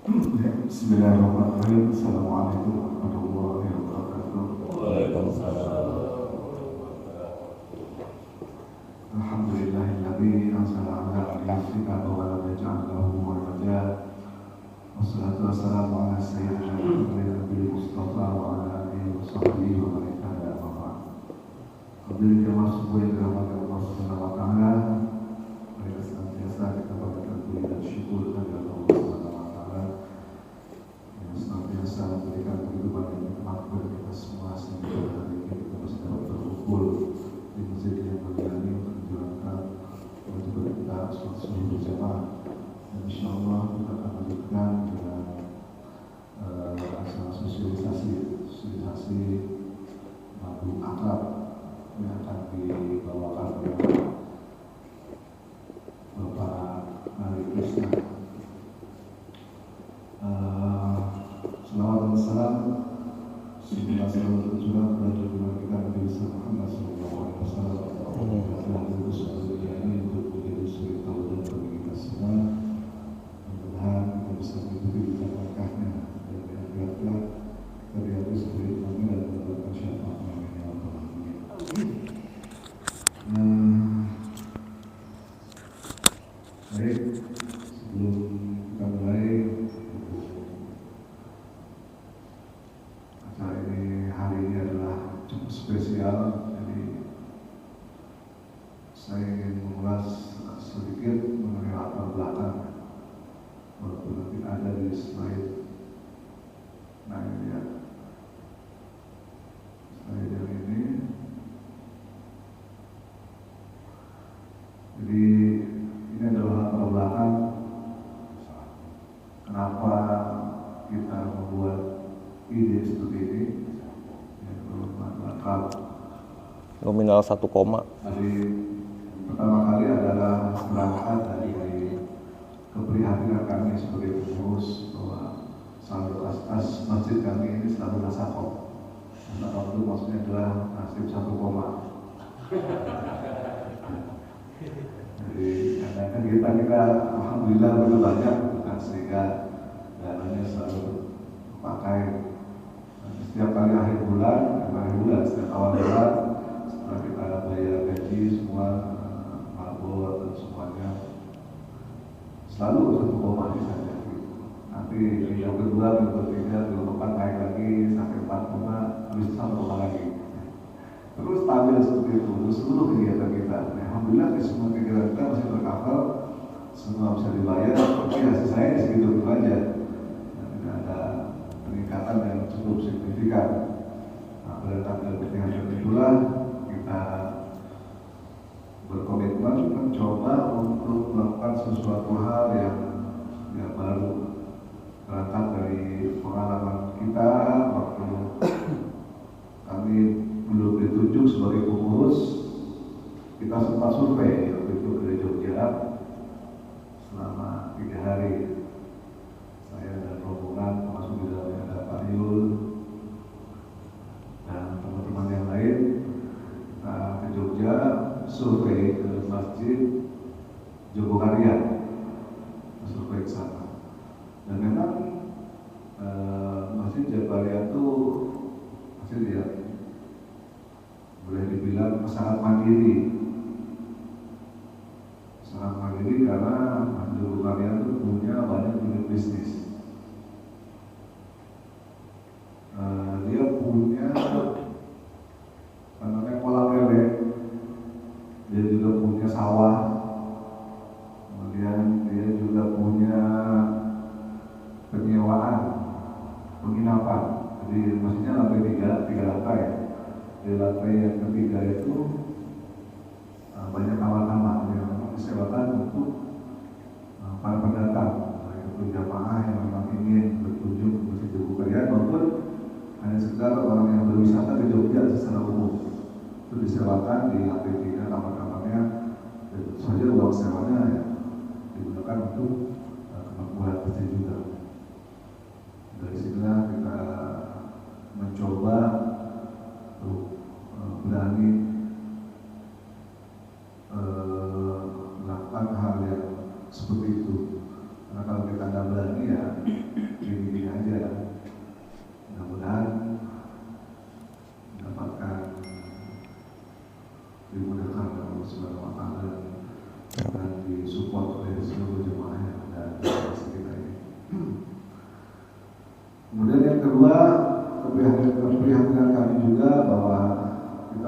Bismillahirrahmanirrahim. Assalamualaikum warahmatullahi wabarakatuh. Waalaikumsalam. Alhamdulillahilladzi anzala ala abdihi kitaba wa lam yaj'al lahu iwaja. Wassalatu wassalamu ala sayyidina Muhammadin nabiyil mustafa wa ala alihi wa sahbihi wa man ittaba ba'd. Hadirin jamaah sekalian yang dirahmati Allah Subhanahu wa taala, marilah senantiasa kita panjatkan puji dan syukur kepada Allah Subhanahu wa taala yang senantiasa memberikan kehidupan yang nikmat kepada kita semua sehingga hari ini kita masih dapat berkumpul di masjid yang mulia ini untuk menjalankan kewajiban kita sholat subuh berjamaah. Dan insyaallah kita akan lanjutkan dengan acara sosialisasi lagu akrab yang akan dibawakan oleh Bapak Ali Krishna. Salawat dan salam semoga selalu tercurah pada junjungan kita Nabi Muhammad SAW yang diutus oleh Dia ini untuk menjadi suri tauladan bagi kita semua. Mudah-mudahan kita bisa mengikuti jejak langkahnya dan di akhirat kelak kita dihadiri sebagai imamnya dan mendapatkan syafaatnya ya rabbal alamin. Baik, sebelum kita mulai acara ini, hari ini adalah cukup spesial, jadi saya ingin mengulas sedikit mengenai latar belakang, walaupun nanti ada di slide. Nah ini ya, slide yang ini. Jadi ini adalah latar belakang kenapa kita membuat ide seperti ini. Nominal 1 koma. Jadi pertama kali adalah berangkat dari keprihatinan kami sebagai pengurus bahwa saldo kas masjid kami ini selalu nasabah. Nasabah itu maksudnya adalah nasib 1 koma. Jadi karena kita alhamdulillah begitu banyak, bukan sehingga dananya selalu pakai setiap kali akhir bulan, setiap awal bulan setelah kita bayar gaji semua, marbot dan semuanya selalu 1 koma saja. Nanti yang kedua, yang ketiga, yang keempat naik lagi sampai 4 koma, habis 1 koma lagi. Terus stabil seperti itu untuk seluruh kegiatan kita. Alhamdulillah di semua kegiatan kita masih tercover, semua bisa dibayar, tapi hasil saya segitu aja. Tidak ada peningkatan yang cukup signifikan. Nah, berdasarkan kepentingan itulah kita berkomitmen mencoba untuk melakukan sesuatu hal yang baru, berangkat dari pengalaman kita waktu kami belum ditunjuk sebagai pengurus. Kita sempat survei waktu itu ke Jogja selama 3 hari. Saya dan rombongan termasuk di dalamnya ada Pak Yul dan teman-teman yang lain. Kita ke Jogja survei ke Masjid Jogokarian, survei ke sana. Dan memang Masjid Jogokarian itu masjid yang boleh dibilang sangat mandiri. Sangat mandiri karena Jogokarian itu punya banyak unit bisnis. Dia punya kolam lele, dia juga punya sawah, kemudian dia juga punya penyewaan penginapan. Jadi maksudnya lantai 3 lantai. Di lantai yang ketiga itu banyak kamar-kamar yang memang disewakan untuk para pendatang, baik itu jamaah yang memang ingin berkunjung ke Masjid Jogokarian maupun hanya sekedar orang yang berwisata ke Jogja secara umum. Itu disewakan di lantai 3 kamar-kamarnya, dan tentu saja uang sewanya ya digunakan untuk kemakmuran masjid juga. Dari sinilah kita mencoba berani melakukan hal yang seperti itu. Karena kalau kita nggak berani ya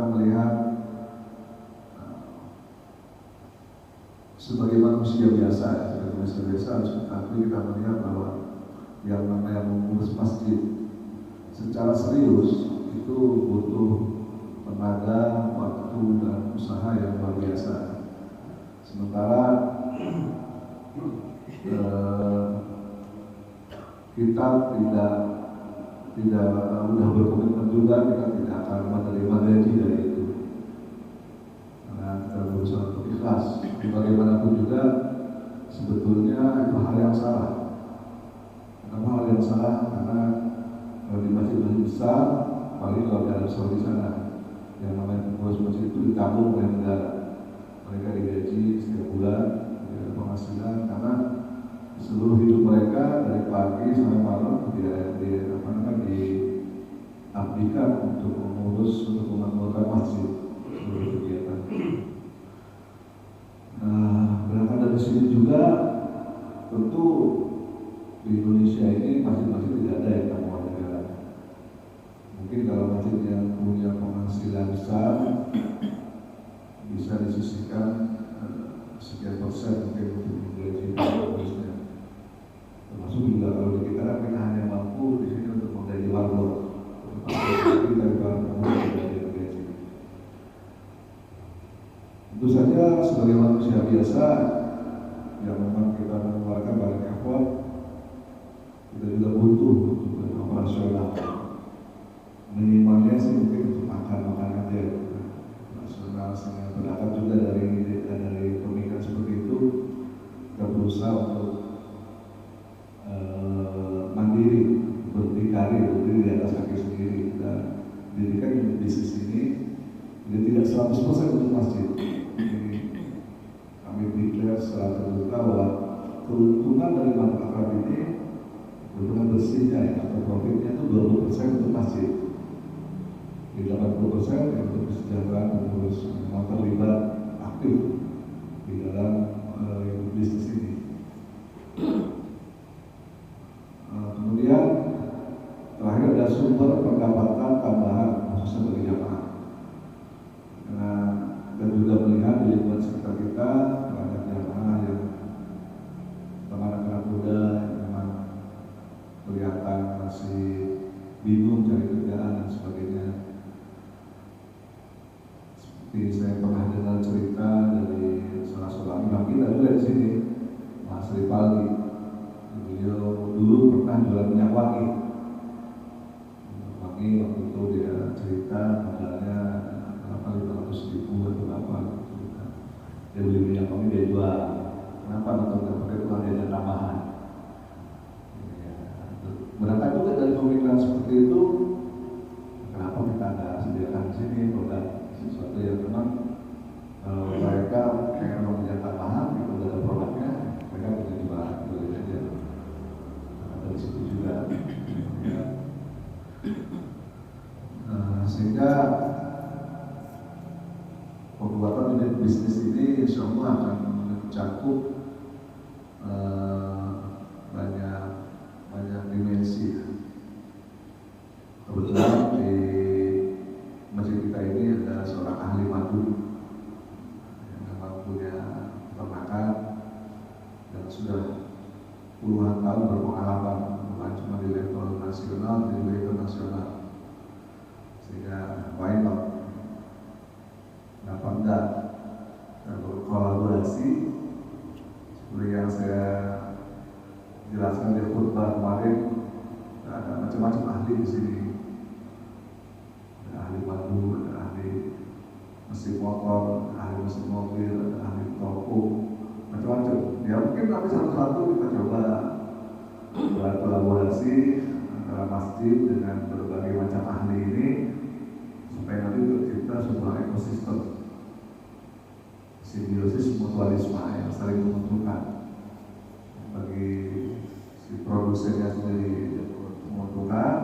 kita melihat sebagai manusia biasa, harus kita melihat bahwa yang namanya mengurus masjid secara serius itu butuh tenaga, waktu, dan usaha yang luar biasa. Sementara kita tidak mudah berkomitmen juga, kita tidak akan menerima gaji dari itu. Karena kita berusaha untuk ikhlas. Bagaimanapun juga sebetulnya itu hal yang salah. Kenapa hal yang salah? Karena di masjid-masjid besar, paling kalau di Arab Saudi sana, yang namanya pengurus masjid itu ditanggung oleh negara. Mereka digaji setiap bulan, ada penghasilan, karena seluruh hidup mereka dari pagi sampai malam diabdikan untuk mengurus, untuk memakmurkan masjid, seluruh kegiatan. Berangkat dari sini juga, tentu di Indonesia ini masjid-masjid tidak ada yang tanggungan negara. Mungkin kalau masjid yang punya penghasilan besar bisa disisihkan sekian persen mungkin untuk menggaji pengurusnya. Termasuk juga kalau di kita kan hanya mampu di sini untuk menggaji warga. Kita gaji. Tentu saja sebagai manusia biasa yang memang kita mengeluarkan banyak effort, kita juga butuh untuk operasional. Minimalnya sih mungkin untuk makan aja. Operasional sangat berdapat juga dari pemikiran seperti itu. Kita berusaha untuk mandiri, berdikari di atas kaki sendiri. Kita dirikan bisnis ini tidak 100% untuk masjid. Kami declare secara terbuka bahwa keuntungan dari manfaat ini, keuntungan bersihnya atau profitnya itu 20% untuk masjid, di 80% yang untuk kesejahteraan pengurus yang terlibat aktif di dalam bisnis ini. Kemudian terakhir ada sumber pendapatan tambahan khususnya bagi jamaah. Karena kita juga melihat di lingkungan sekitar kita banyak jamaah yang anak-anak muda yang memang kelihatan masih bingung cari kerjaan dan sebagainya. Seperti saya pernah dengar cerita dari salah seorang imam kita juga di sini, Mas Ripaldi. Beliau dulu pernah jual minyak wangi. Waktu itu dia cerita modalnya 500.000 atau berapa gitu. Dia beli minyak wangi, dia jual. Kenapa? Untuk dapatkan uang jajan tambahan. Berangkat juga dari pemikiran seperti itu. Kenapa kita nggak sediakan di sini produk sesuatu yang memang mereka pengen uang jajan tambahan, itu ada produknya, mereka bisa jual aja. Dari situ juga. Sehingga pembuatan unit bisnis ini insya Allah akan mencakup banyak dimensi. Kebetulan di masjid kita ini ada seorang ahli madu yang memang punya peternakan dan sudah puluhan tahun berpengalaman, bukan cuma di level nasional, di level internasional. Sehingga why not? Kenapa enggak? Kita berkolaborasi seperti yang saya jelaskan di khutbah kemarin. Ada macam-macam ahli di sini. Ada ahli madu, ada ahli mesin motor, ada ahli mesin mobil, ada ahli toko, macam-macam. Ya mungkin nanti satu-satu kita coba buat kolaborasi antara masjid dengan berbagai macam ahli ini supaya nanti tercipta sebuah ekosistem simbiosis mutualisme yang saling menguntungkan. Bagi si produsennya sendiri menguntungkan,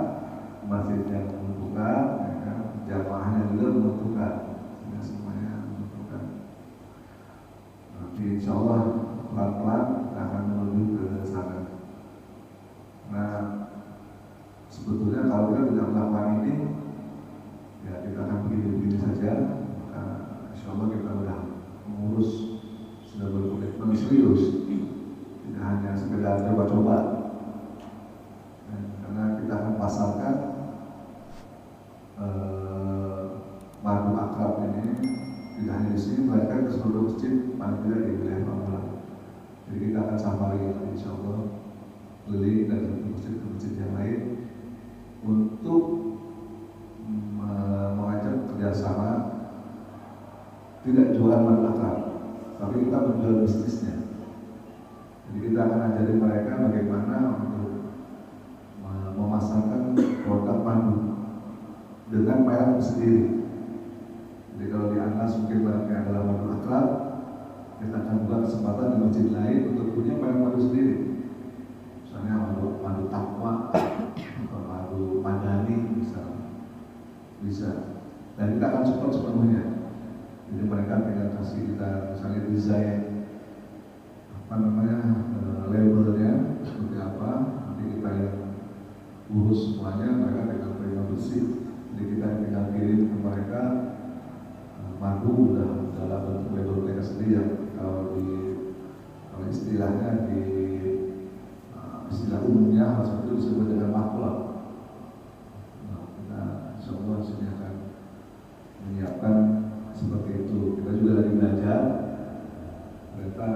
masjidnya menguntungkan, ya, jamaahnya juga menguntungkan, sehingga semuanya menguntungkan. Nanti insya Allah pelan-pelan kita akan menuju ke sana. Nah, sebetulnya kalau kita tidak melakukan ini, ya kita akan begini-begini saja. coba-coba. Karena kita akan pasarkan madu akrab ini tidak hanya di sini, melainkan ke seluruh masjid, paling tidak di wilayah Magelang. Jadi kita akan safari, insya Allah, keliling dari masjid ke masjid yang lain untuk mengajak kerjasama, tidak jualan madu akrab, tapi kita menjual bisnisnya. Jadi kita akan ajari mereka bagaimana untuk memasarkan produk madu dengan merek sendiri. Jadi kalau di Anas mungkin mereknya adalah madu akrab, kita akan buka kesempatan di masjid lain untuk punya merek madu sendiri. Misalnya madu takwa atau madu madani misalnya, bisa. Dan kita akan support sepenuhnya. Jadi mereka tinggal kasih kita misalnya desain labelnya seperti apa, nanti kita yang urus semuanya, mereka tinggal terima bersih. Jadi kita tinggal kirim ke mereka madu dalam bentuk label mereka sendiri. Kalau istilahnya di istilah umumnya hal seperti itu disebut dengan makhluk. Kita semua sini akan menyiapkan seperti itu. Kita juga lagi belajar. Ternyata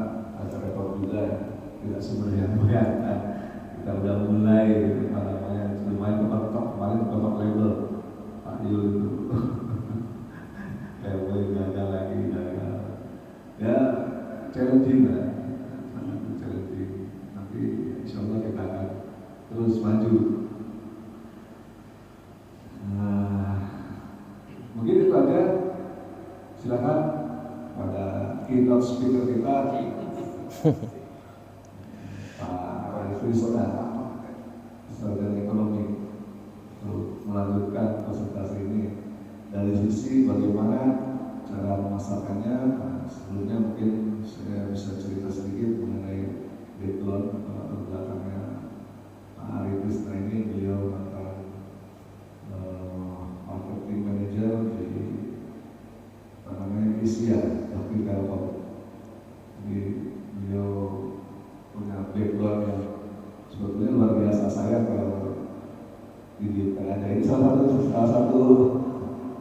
agak repot juga ya, tidak semudah yang bayangkan. Kita udah mulai lumayan ketok kemarin ketok label Pak Yul itu. Label gagal lagi gagal. Ya challenging lah, challenging. Nanti insya Allah kita akan terus maju. Mungkin itu aja. Silakan pada keynote speaker kita Pak Refri Saudara, Sarjana Ekonomi, untuk melanjutkan presentasi ini dari sisi bagaimana cara memasarkannya. Sebelumnya mungkin saya bisa cerita sedikit mengenai background atau belakangnya Pak Ari Krisna ini. Beliau mantan marketing manager di Asia, Bakti Telkom. Jadi beliau punya background yang sebetulnya luar biasa. Saya kalau di ada ini salah satu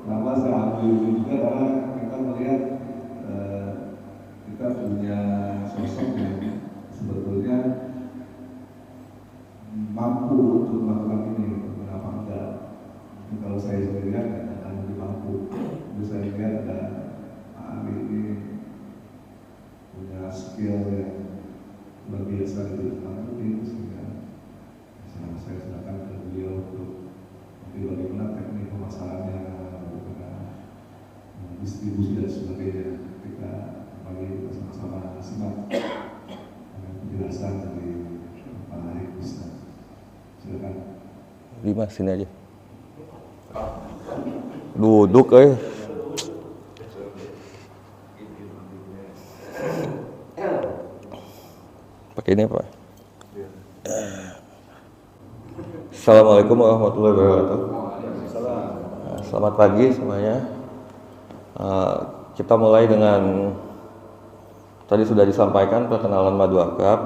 kenapa saya ambil ini juga, karena kita melihat kita punya sosok yang sebetulnya mampu untuk melakukan ini. Kenapa enggak? Kalau saya sendirian tidak akan lebih mampu. Jadi saya lihat ada Ari ini punya skill yang luar biasa di marketing, sehingga saya silakan ke beliau untuk nanti bagaimana teknik pemasarannya, bagaimana distribusi dan sebagainya. Mari kita sama-sama simak penjelasan dari Pak Ari Krisna. Silakan. Lima sini aja. Duduk pakai ini Pak. Assalamualaikum warahmatullahi wabarakatuh. Selamat pagi semuanya. Kita mulai dengan tadi sudah disampaikan perkenalan madu akrab,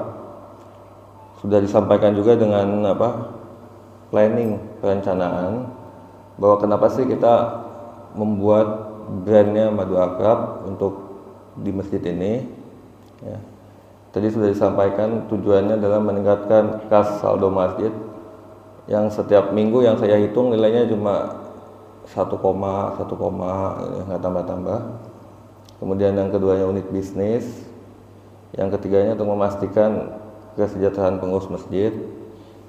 sudah disampaikan juga dengan planning, perencanaan bahwa kenapa sih kita membuat brandnya madu akrab untuk di masjid ini. Ya. Tadi sudah disampaikan tujuannya adalah meningkatkan kas saldo masjid yang setiap minggu yang saya hitung nilainya cuma 1, nggak tambah-tambah. Kemudian yang keduanya unit bisnis, yang ketiganya untuk memastikan kesejahteraan pengurus masjid,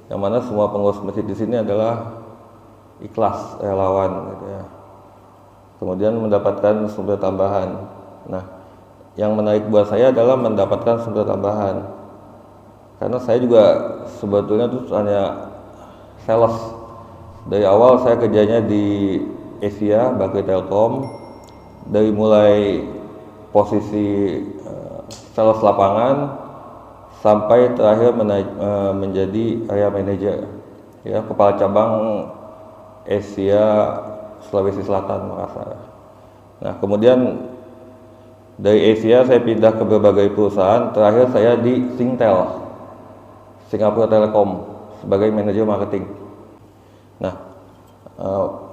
yang mana semua pengurus masjid di sini adalah ikhlas, relawan, gitu ya. Kemudian mendapatkan sumber tambahan. Nah, yang menarik buat saya adalah mendapatkan sumber tambahan, karena saya juga sebetulnya tuh hanya sales. Dari awal saya kerjanya di Asia, Bakti Telkom, dari mulai posisi sales lapangan sampai terakhir menjadi area manager, ya, kepala cabang Asia Sulawesi Selatan Makassar. Nah, kemudian dari Asia saya pindah ke berbagai perusahaan. Terakhir saya di Singtel Singapura Telekom sebagai manajer marketing. Nah,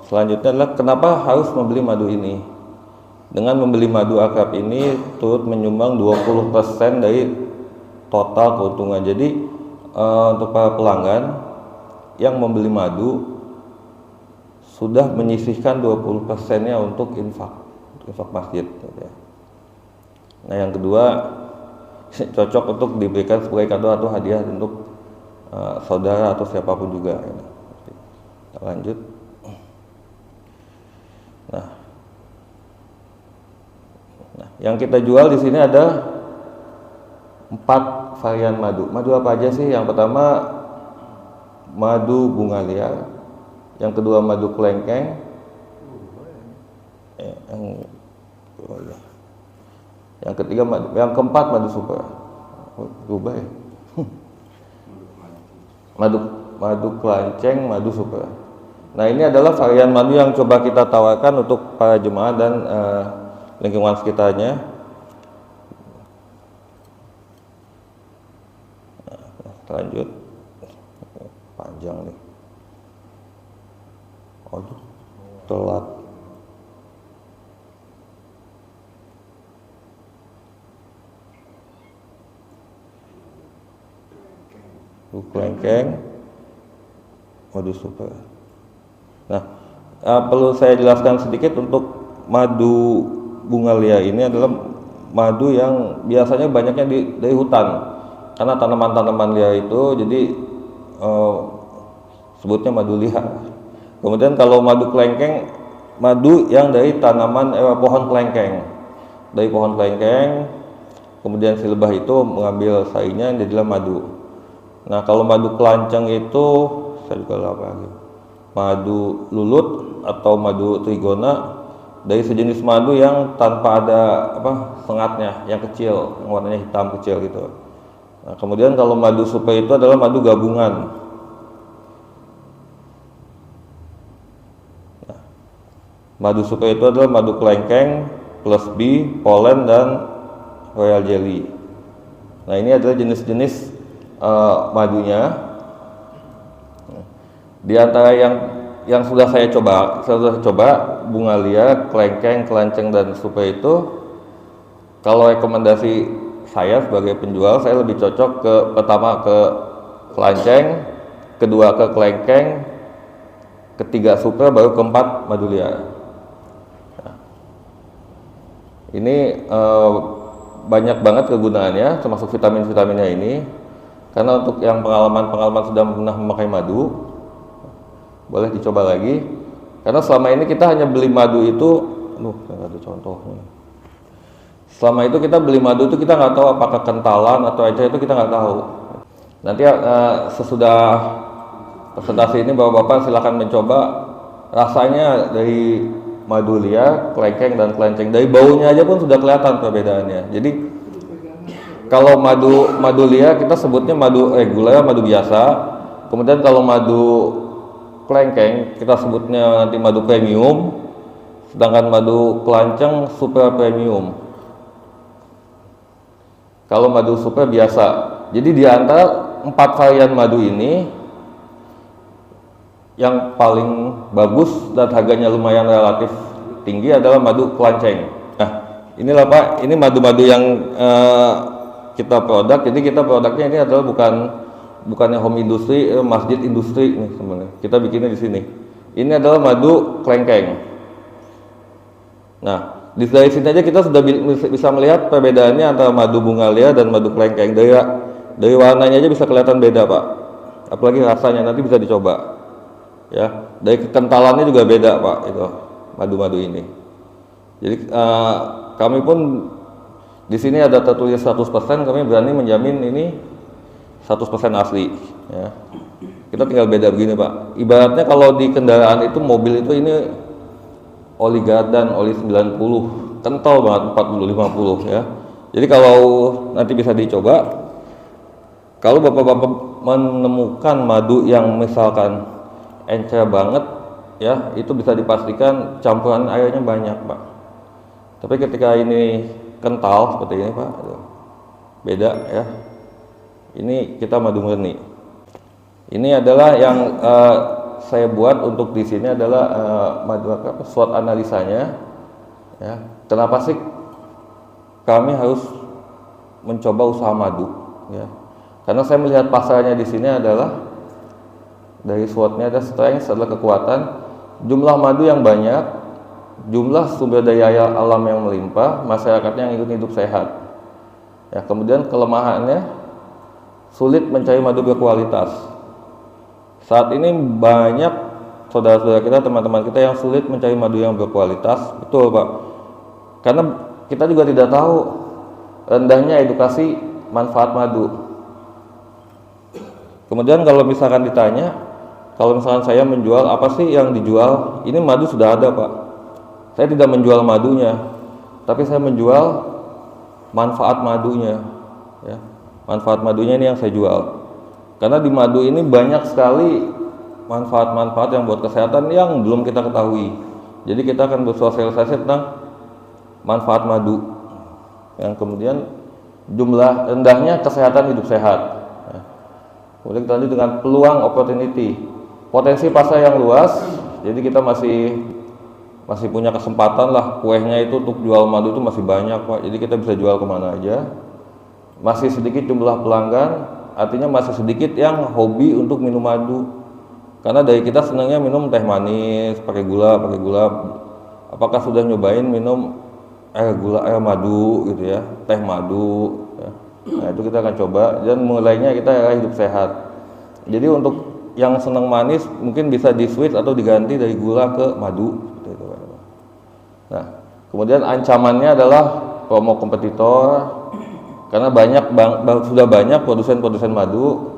selanjutnya adalah kenapa harus membeli madu ini. Dengan membeli madu akrab ini turut menyumbang 20% dari total keuntungan. Jadi untuk para pelanggan yang membeli madu sudah menyisihkan 20%-nya untuk infak masjid. Nah, yang kedua cocok untuk diberikan sebagai kado atau hadiah untuk saudara atau siapapun juga. Kita lanjut. Nah, yang kita jual di sini ada 4 varian madu. Madu apa aja sih? Yang pertama madu bunga liar, yang kedua madu kelengkeng, yang ketiga yang keempat madu super. Berubah ya. Madu kelanceng, madu super. Nah, ini adalah varian madu yang coba kita tawarkan untuk para jemaah dan lingkungan sekitarnya. Lanjut, panjang nih. Aduh, telat. Kelengkeng, madu super. Nah, perlu saya jelaskan sedikit untuk madu bunga liar ini adalah madu yang biasanya banyaknya dari hutan. Karena tanaman-tanaman liar itu jadi sebutnya madu liar. Kemudian kalau madu kelengkeng, madu yang dari tanaman pohon kelengkeng. Dari pohon kelengkeng, kemudian si lebah itu mengambil sainya jadilah madu. Nah, kalau madu kelanceng itu saya juga lupa lagi. Madu lulut atau madu trigona dari sejenis madu yang tanpa ada sengatnya, yang kecil, yang warnanya hitam kecil gitu. Nah, kemudian kalau madu super itu adalah madu gabungan. Nah, madu super itu adalah madu kelengkeng plus B, polen dan royal jelly. Nah, ini adalah jenis-jenis madunya. Di antara yang sudah saya coba bunga liar, kelengkeng, kelanceng dan super itu, kalau rekomendasi saya sebagai penjual, saya lebih cocok pertama ke kelanceng, kedua ke kelengkeng, ketiga super, baru keempat madu liar. Nah, ini banyak banget kegunaannya, termasuk vitamin-vitaminnya ini. Karena untuk yang pengalaman sudah pernah memakai madu, boleh dicoba lagi. Karena selama ini kita hanya beli madu itu, nggak ada contohnya. Selama itu kita beli madu itu kita nggak tahu apakah kentalan atau ecer, itu kita nggak tahu. Nanti sesudah presentasi ini bapak-bapak silakan mencoba rasanya dari madu liar, kelengkeng dan kelanceng. Dari baunya aja pun sudah kelihatan perbedaannya. Jadi kalau madu liar kita sebutnya madu reguler, madu biasa. Kemudian kalau madu kelengkeng kita sebutnya nanti madu premium. Sedangkan madu kelanceng super premium. Kalau madu super biasa. Jadi di antara 4 varian madu ini yang paling bagus dan harganya lumayan relatif tinggi adalah madu kelanceng. Nah, inilah Pak, ini madu-madu yang kita produk. Jadi kita produknya ini adalah bukannya home industry, masjid industri nih sebenarnya. Kita bikinnya di sini. Ini adalah madu kelengkeng. Nah, dari sini aja kita sudah bisa melihat perbedaannya antara madu bunga liar dan madu kelengkeng. Dari warnanya aja bisa kelihatan beda Pak. Apalagi rasanya nanti bisa dicoba. Ya, dari kekentalannya juga beda Pak itu madu-madu ini. Jadi kami pun di sini ada tertulis 100%, kami berani menjamin ini 100% asli. Ya. Kita tinggal beda begini Pak. Ibaratnya kalau di kendaraan itu mobil itu ini oli Gardan, oli 90, kental banget 40-50 ya. Jadi kalau nanti bisa dicoba, kalau bapak-bapak menemukan madu yang misalkan encer banget ya, itu bisa dipastikan campuran airnya banyak Pak. Tapi ketika ini kental seperti ini Pak, beda ya. Ini kita madu murni. Ini adalah yang saya buat untuk di sini adalah madu akap, SWOT analisanya. Ya, kenapa sih kami harus mencoba usaha madu? Ya, karena saya melihat pasarnya di sini adalah dari SWOT-nya ada strength adalah kekuatan, jumlah madu yang banyak, jumlah sumber daya alam yang melimpah, masyarakatnya yang hidup sehat. Ya, kemudian kelemahannya sulit mencari madu berkualitas. Saat ini banyak saudara-saudara kita, teman-teman kita yang sulit mencari madu yang berkualitas, betul Pak. Karena kita juga tidak tahu rendahnya edukasi manfaat madu. Kemudian kalau misalkan ditanya, kalau misalkan saya menjual, apa sih yang dijual? Ini madu sudah ada Pak. Saya tidak menjual madunya, tapi saya menjual manfaat madunya. Ya, manfaat madunya ini yang saya jual. Karena di madu ini banyak sekali manfaat-manfaat yang buat kesehatan yang belum kita ketahui. Jadi kita akan bersosialisasi tentang manfaat madu. Yang kemudian jumlah rendahnya kesehatan hidup sehat. Kemudian kita lanjut dengan peluang opportunity. Potensi pasar yang luas. Jadi kita masih punya kesempatan lah. Kuehnya itu untuk jual madu itu masih banyak Pak. Jadi kita bisa jual kemana aja. Masih sedikit jumlah pelanggan. Artinya masih sedikit yang hobi untuk minum madu. Karena dari kita senangnya minum teh manis, pakai gula. Apakah sudah nyobain minum air madu gitu ya, teh madu ya. Nah, itu kita akan coba dan mulainya kita hidup sehat. Jadi untuk yang senang manis mungkin bisa di switch atau diganti dari gula ke madu gitu. Nah, kemudian ancamannya adalah promo kompetitor. Karena sudah banyak produsen madu,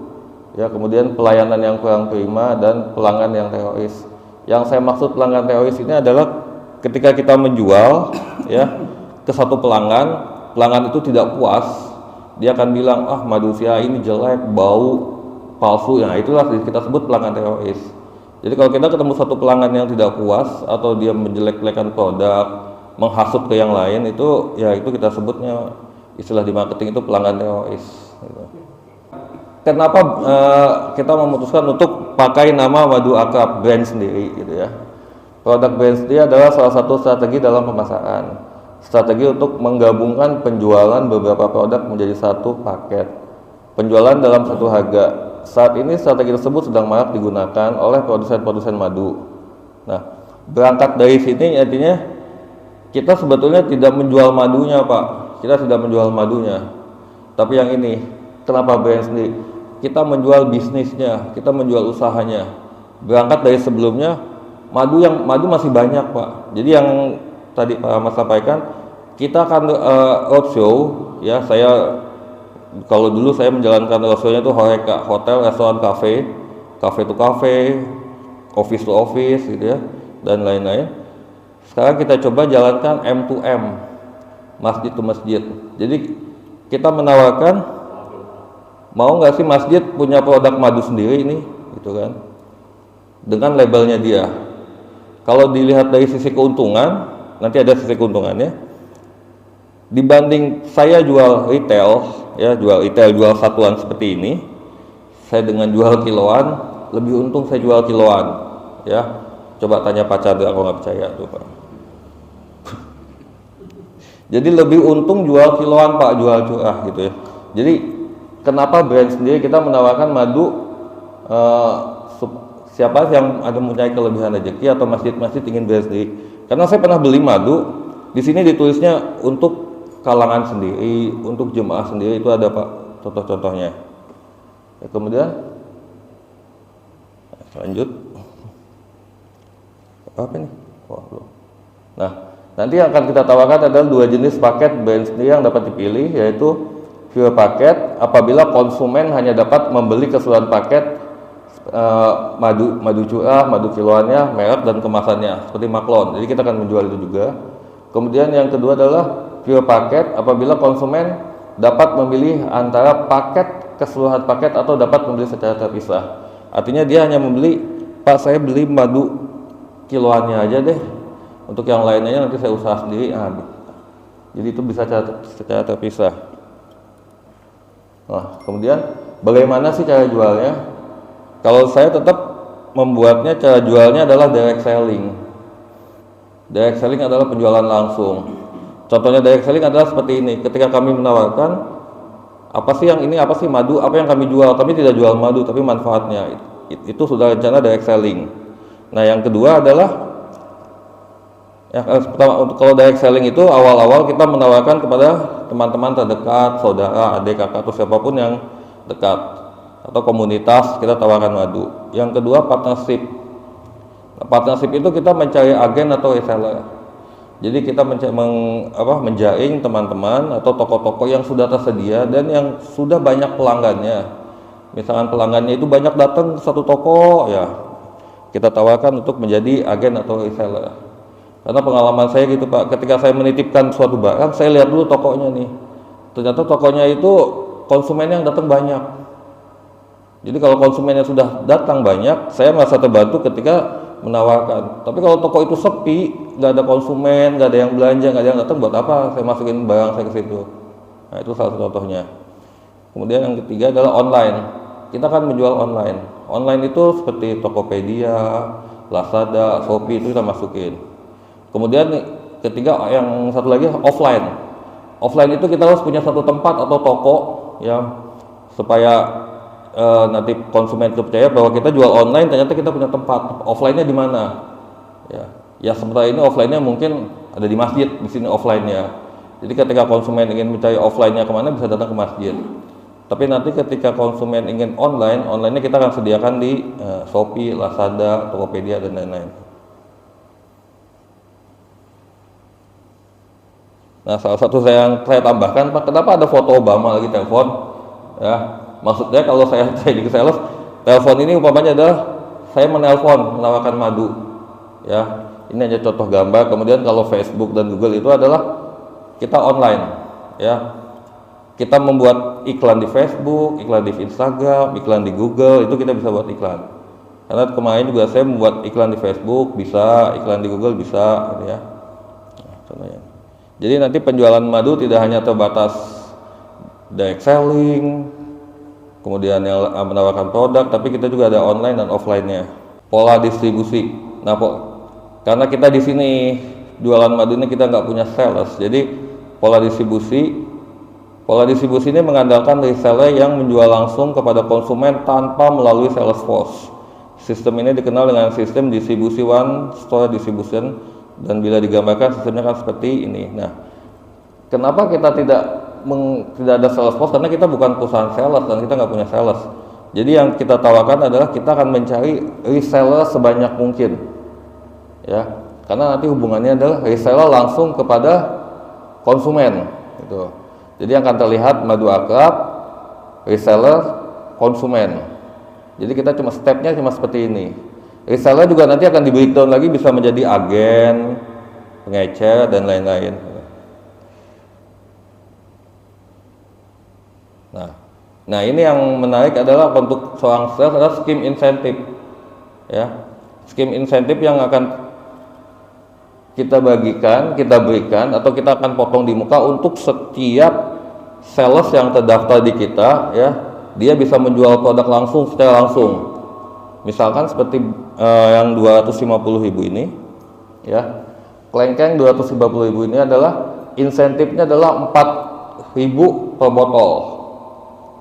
ya, kemudian pelayanan yang kurang prima dan pelanggan yang teroris. Yang saya maksud pelanggan teroris ini adalah ketika kita menjual, ya, ke satu pelanggan itu tidak puas, dia akan bilang, madu sia ini jelek, bau, palsu. Nah, itulah kita sebut pelanggan teroris. Jadi kalau kita ketemu satu pelanggan yang tidak puas atau dia menjelek-jelekan produk, menghasut ke yang lain, itu kita sebutnya, istilah di marketing itu pelanggan teroris. Kenapa kita memutuskan untuk pakai nama madu akap brand sendiri gitu ya? Produk brand sendiri adalah salah satu strategi dalam pemasaran. Strategi untuk menggabungkan penjualan beberapa produk menjadi satu paket. Penjualan dalam satu harga. Saat ini strategi tersebut sedang marak digunakan oleh produsen-produsen madu. Nah, berangkat dari sini artinya kita sebetulnya tidak menjual madunya Pak. Kita tidak menjual madunya, tapi yang ini, kenapa brand sendiri? Kita menjual bisnisnya, kita menjual usahanya. Berangkat dari sebelumnya, madu masih banyak Pak. Jadi yang tadi Pak Mas sampaikan, kita akan roadshow, ya. Kalau dulu saya menjalankan roadshow-nya itu Horeca, hotel, restoran, cafe to cafe, office to office, gitu ya, dan lain-lain. Sekarang kita coba jalankan M to M. Masjid to masjid. Jadi kita menawarkan, mau nggak sih masjid punya produk madu sendiri ini, gitu kan? Dengan labelnya dia. Kalau dilihat dari sisi keuntungan, nanti ada sisi keuntungannya. Dibanding saya jual retail, ya, jual satuan seperti ini, saya dengan jual kiloan, lebih untung saya jual kiloan, ya. Coba tanya Pak Chandra kalau nggak percaya tuh Pak. Jadi lebih untung jual kiloan Pak, jual curah gitu ya. Jadi kenapa brand sendiri kita menawarkan madu, siapa yang ada mempunyai kelebihan rezeki atau masjid-masjid ingin brand sendiri. Karena saya pernah beli madu, di sini ditulisnya untuk kalangan sendiri, untuk jemaah sendiri, itu ada Pak contoh-contohnya. Ya, kemudian lanjut. Apa ini? Nah, nanti yang akan kita tawarkan adalah dua jenis paket brand sendiri yang dapat dipilih, yaitu pure paket apabila konsumen hanya dapat membeli keseluruhan paket madu curah, madu kiloannya, merek dan kemasannya seperti Maklon. Jadi kita akan menjual itu juga. Kemudian yang kedua adalah pure paket apabila konsumen dapat memilih antara paket keseluruhan paket atau dapat membeli secara terpisah. Artinya dia hanya membeli, Pak saya beli madu kiloannya aja deh. Untuk yang lainnya nanti saya usaha sendiri. Jadi itu bisa secara terpisah. Nah, kemudian bagaimana sih cara jualnya? Kalau saya tetap membuatnya, cara jualnya adalah direct selling. Direct selling adalah penjualan langsung. Contohnya direct selling adalah seperti ini. Ketika kami menawarkan, apa sih yang ini, apa sih madu, apa yang kami jual. Kami tidak jual madu, tapi manfaatnya. Itu sudah rencana direct selling. Nah, yang kedua adalah pertama, untuk kalau direct selling itu awal-awal kita menawarkan kepada teman-teman terdekat, saudara, adik, kakak, atau siapapun yang dekat, atau komunitas, kita tawarkan madu. Yang kedua partnership. Nah, partnership itu kita mencari agen atau reseller. Jadi kita menjaring teman-teman atau toko-toko yang sudah tersedia dan yang sudah banyak pelanggannya. Misalkan pelanggannya itu banyak datang ke satu toko, ya kita tawarkan untuk menjadi agen atau reseller. Karena pengalaman saya gitu Pak, ketika saya menitipkan suatu barang, saya lihat dulu tokonya nih. Ternyata tokonya itu konsumennya yang datang banyak. Jadi kalau konsumennya sudah datang banyak, saya merasa terbantu ketika menawarkan. Tapi kalau toko itu sepi, nggak ada konsumen, nggak ada yang belanja, nggak ada yang datang, buat apa saya masukin barang saya ke situ? Nah, itu salah satu contohnya. Kemudian yang ketiga adalah online. Kita kan menjual online. Online itu seperti Tokopedia, Lazada, Shopee, itu kita masukin. Kemudian ketiga, yang satu lagi offline. Offline itu kita harus punya satu tempat atau toko yang supaya nanti konsumen itu percaya bahwa kita jual online, ternyata kita punya tempat. Offline-nya di mana? Ya sementara ini offline-nya mungkin ada di masjid, di sini offline-nya. Jadi ketika konsumen ingin mencari offline-nya kemana, bisa datang ke masjid. Tapi nanti ketika konsumen ingin online, online-nya kita akan sediakan di Shopee, Lazada, Tokopedia, dan lain-lain. Nah, salah satu yang saya tambahkan, Pak, kenapa ada foto Obama lagi telepon? Ya, maksudnya kalau saya trading sales, telepon ini umpamanya adalah saya menelpon, menawarkan madu. Ya, ini hanya contoh gambar. Kemudian kalau Facebook dan Google itu adalah kita online. Ya, kita membuat iklan di Facebook, iklan di Instagram, iklan di Google, itu kita bisa buat iklan. Karena kemarin juga saya membuat iklan di Facebook, bisa, iklan di Google bisa, gitu ya. Nah, contohnya. Jadi nanti penjualan madu tidak hanya terbatas direct selling, kemudian yang menawarkan produk, tapi kita juga ada online dan offline-nya. Pola distribusi. Nah, karena kita di sini jualan madu ini kita nggak punya sales, jadi pola distribusi ini mengandalkan reseller yang menjual langsung kepada konsumen tanpa melalui sales force. Sistem ini dikenal dengan sistem distribusi one store distribution, dan bila digambarkan sistemnya kan seperti ini. Nah, kenapa kita tidak ada sales force? Karena kita bukan perusahaan sales dan kita nggak punya sales. Jadi yang kita tawarkan adalah kita akan mencari reseller sebanyak mungkin, ya. Karena nanti hubungannya adalah reseller langsung kepada konsumen, gitu. Jadi yang akan terlihat Madu Akrab, reseller, konsumen. Jadi kita stepnya cuma seperti ini. Reseller juga nanti akan di breakdown lagi, bisa menjadi agen, pengecer, dan lain-lain. Nah ini yang menarik adalah untuk seorang sales adalah scheme insentif, ya, scheme insentif yang akan kita bagikan, kita berikan, atau kita akan potong di muka untuk setiap sales yang terdaftar di kita, ya, dia bisa menjual produk langsung secara langsung. Misalkan seperti yang 250.000 ini, ya, kelengkeng 250.000 ini adalah insentifnya adalah 4.000 per botol.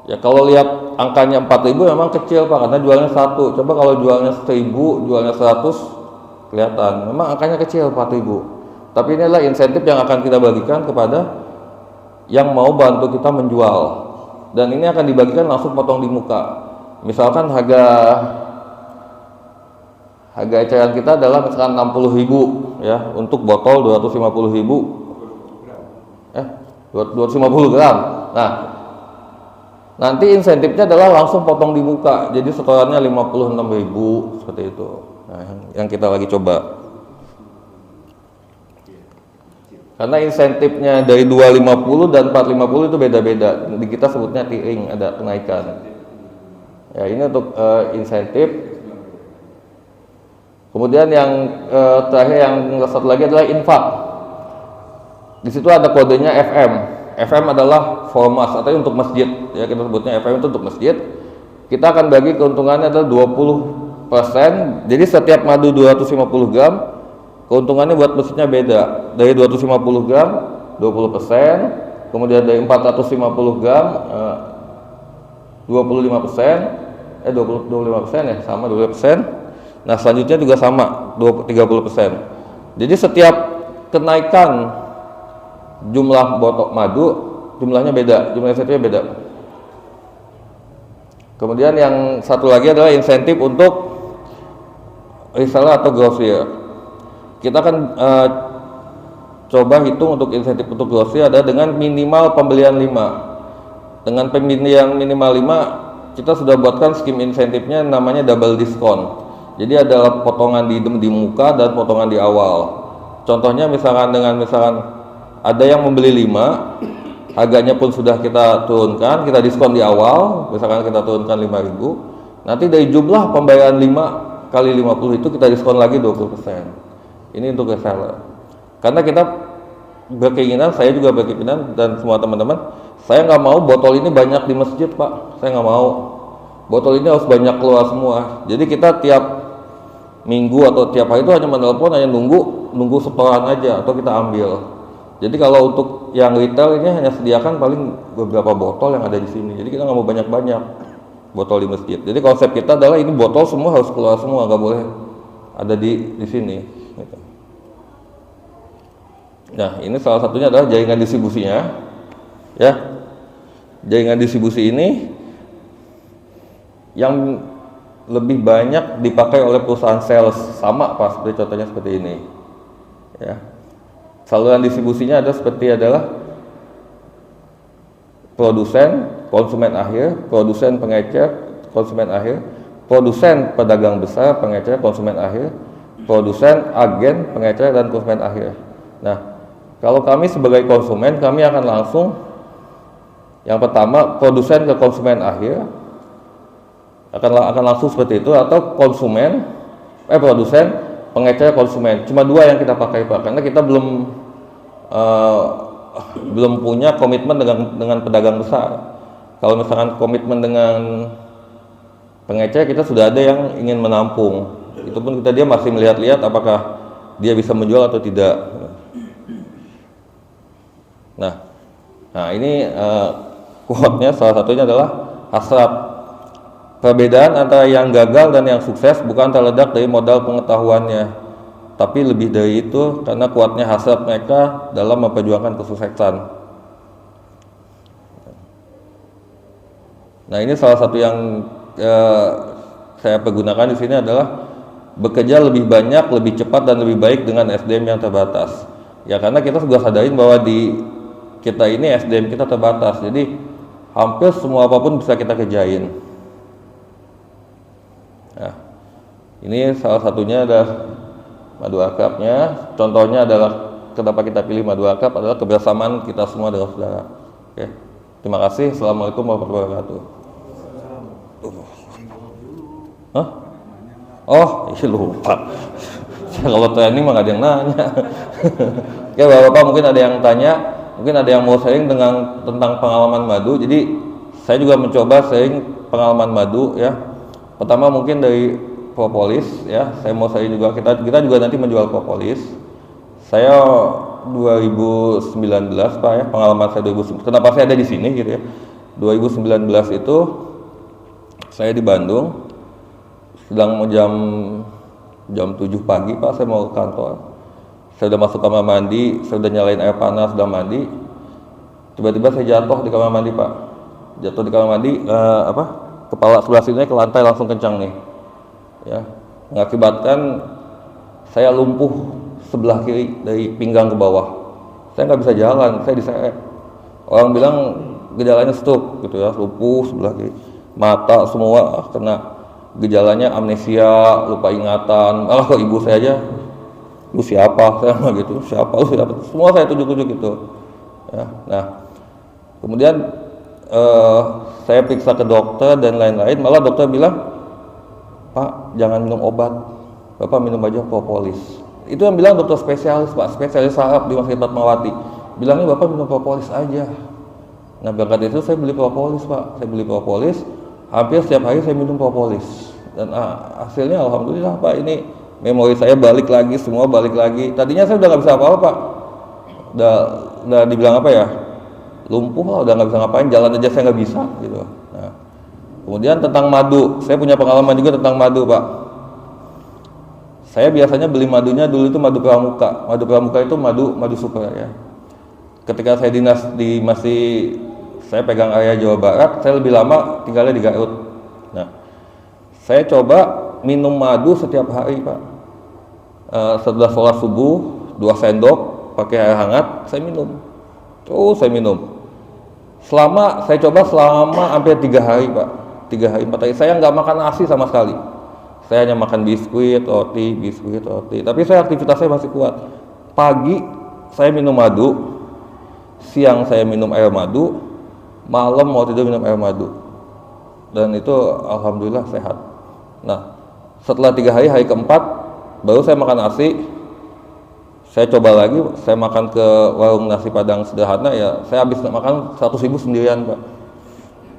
Ya, kalau lihat angkanya 4.000 memang kecil Pak, karena jualnya 1. Coba kalau jualnya 1.000, jualnya 100, kelihatan memang angkanya kecil 4.000. Tapi ini adalah insentif yang akan kita bagikan kepada yang mau bantu kita menjual, dan ini akan dibagikan langsung potong di muka. Misalkan harga eceran kita adalah misalkan 60.000, ya, untuk botol 250 gram. Nah, nanti insentifnya adalah langsung potong di muka, jadi setorannya 56.000 seperti itu. Nah, yang kita lagi coba. Karena insentifnya dari 250 dan 450 itu beda-beda. Di kita sebutnya tiering, ada kenaikan. Ya, ini untuk insentif. Kemudian yang terakhir, yang satu lagi adalah infak. Di situ ada kodenya FM. FM adalah formas, atau untuk masjid. Ya, kita sebutnya FM itu untuk masjid. kita akan bagi keuntungannya adalah 20%. Jadi setiap madu 250 gram, keuntungannya buat mesinnya beda. Dari 250 gram 20%, kemudian dari 450 gram 25%, 25% ya, sama 20%. Nah, selanjutnya juga sama 30%. Jadi setiap kenaikan jumlah botol madu, jumlahnya beda, jumlah insentifnya beda. Kemudian yang satu lagi adalah insentif untuk reseller atau grosir. Kita akan coba hitung untuk insentif untuk grosir ada dengan minimal pembelian 5. Dengan pembelian minimal 5, kita sudah buatkan skim insentifnya namanya double diskon. Jadi adalah potongan di muka dan potongan di awal. Contohnya misalkan ada yang membeli 5, harganya pun sudah kita turunkan, kita diskon di awal, misalkan kita turunkan 5.000, nanti dari jumlah pembayaran 5 kali 50 itu kita diskon lagi 20%. Ini untuk reseller. Karena kita berkeinginan, saya juga berkeinginan dan semua teman-teman, saya nggak mau botol ini banyak di masjid, Pak. Saya nggak mau. Botol ini harus banyak keluar semua. Jadi kita tiap minggu atau tiap hari itu hanya menelpon, hanya nunggu setoran aja atau kita ambil. Jadi kalau untuk yang retail ini hanya sediakan paling beberapa botol yang ada di sini. Jadi kita nggak mau banyak-banyak botol di masjid. Jadi konsep kita adalah ini botol semua harus keluar semua, nggak boleh ada di sini. Gitu. Nah, ini salah satunya adalah jaringan distribusinya. Ya, jaringan distribusi ini yang lebih banyak dipakai oleh perusahaan sales, sama Pak, seperti contohnya seperti ini. Ya. Saluran distribusinya adalah produsen, konsumen akhir, produsen pengecer, konsumen akhir, produsen pedagang besar, pengecer, konsumen akhir, produsen, agen, pengecer, dan konsumen akhir. Nah, kalau kami sebagai konsumen, kami akan langsung yang pertama produsen ke konsumen akhir, akan langsung seperti itu, atau produsen pengecer konsumen. Cuma dua yang kita pakai, Pak, karena kita belum punya komitmen dengan pedagang besar. Kalau misalkan komitmen dengan pengecer, kita sudah ada yang ingin menampung. Itu pun dia masih melihat-lihat apakah dia bisa menjual atau tidak. Nah ini quote-nya salah satunya adalah hasrat. Perbedaan antara yang gagal dan yang sukses bukan terletak dari modal pengetahuannya, tapi lebih dari itu karena kuatnya hasrat mereka dalam memperjuangkan kesuksesan. Nah, ini salah satu yang saya pergunakan di sini adalah bekerja lebih banyak, lebih cepat dan lebih baik dengan SDM yang terbatas. Ya, karena kita sudah sadarin bahwa di kita ini SDM kita terbatas, jadi hampir semua apapun bisa kita kerjain. Nah, ini salah satunya adalah madu akapnya. Contohnya adalah kenapa kita pilih madu akap adalah kebersamaan kita semua dengan saudara. Oke, terima kasih. Assalamualaikum warahmatullahi wabarakatuh. Hah? Oh, iya lupa. Kalau training mah nggak ada yang nanya. Oke, bapak-bapak mungkin ada yang tanya, mungkin ada yang mau sharing tentang pengalaman madu. Jadi saya juga mencoba sharing pengalaman madu ya. Pertama mungkin dari propolis ya, saya mau sharing juga, kita juga nanti menjual propolis. Saya 2019 Pak ya, pengalaman saya 2019. Kenapa saya ada di sini gitu ya? 2019 itu saya di Bandung, sedang mau jam 7 pagi Pak, saya mau ke kantor. Saya udah masuk kamar mandi, saya udah nyalain air panas, sudah mandi. Tiba-tiba saya jatuh di kamar mandi Pak. Jatuh di kamar mandi, kepala sebelah sini ke lantai langsung kencang nih. Ya, mengakibatkan saya lumpuh sebelah kiri dari pinggang ke bawah. Saya nggak bisa jalan, saya diseret. Orang bilang gejalanya stroke gitu ya, lumpuh sebelah kiri. Mata semua kena, gejalanya amnesia, lupa ingatan. Malah ke ibu saya aja, lu siapa? Saya mah gitu, siapa lu siapa? Semua saya tunjuk-tunjuk gitu. Ya, nah, kemudian saya periksa ke dokter dan lain-lain, malah dokter bilang, Pak, jangan minum obat, Bapak minum aja propolis. Itu yang bilang dokter spesialis Pak, spesialis saraf di Rumah Sakit Fatmawati. Bilangnya Bapak minum propolis aja. Nah, berkat itu saya beli propolis Pak, saya beli propolis. hampir setiap hari saya minum propolis dan hasilnya alhamdulillah Pak, ini memori saya balik lagi, semua balik lagi. Tadinya saya udah nggak bisa apa-apa Pak, udah dibilang apa ya, lumpuh lah, udah nggak bisa ngapain, jalan aja saya nggak bisa gitu. Nah, kemudian tentang madu, saya punya pengalaman juga tentang madu Pak. Saya biasanya beli madunya dulu itu madu pramuka. Madu pramuka itu madu super ya. Ketika saya dinas saya pegang area Jawa Barat, saya lebih lama tinggalnya di Garut. Nah, saya coba minum madu setiap hari Pak. Setelah sholat subuh 2 sendok pakai air hangat, saya minum. Terus saya minum. Saya coba selama hampir 3 hari Pak. 3 hari 4 hari. Saya nggak makan nasi sama sekali. Saya hanya makan biskuit, roti. Tapi aktivitasnya masih kuat. Pagi saya minum madu, siang saya minum air madu, malam mau tidur minum air madu. Dan itu alhamdulillah sehat. Nah, setelah 3 hari, hari keempat, baru saya makan nasi. Saya coba lagi, saya makan ke warung nasi Padang sederhana ya, saya habis makan 100.000 sendirian Pak.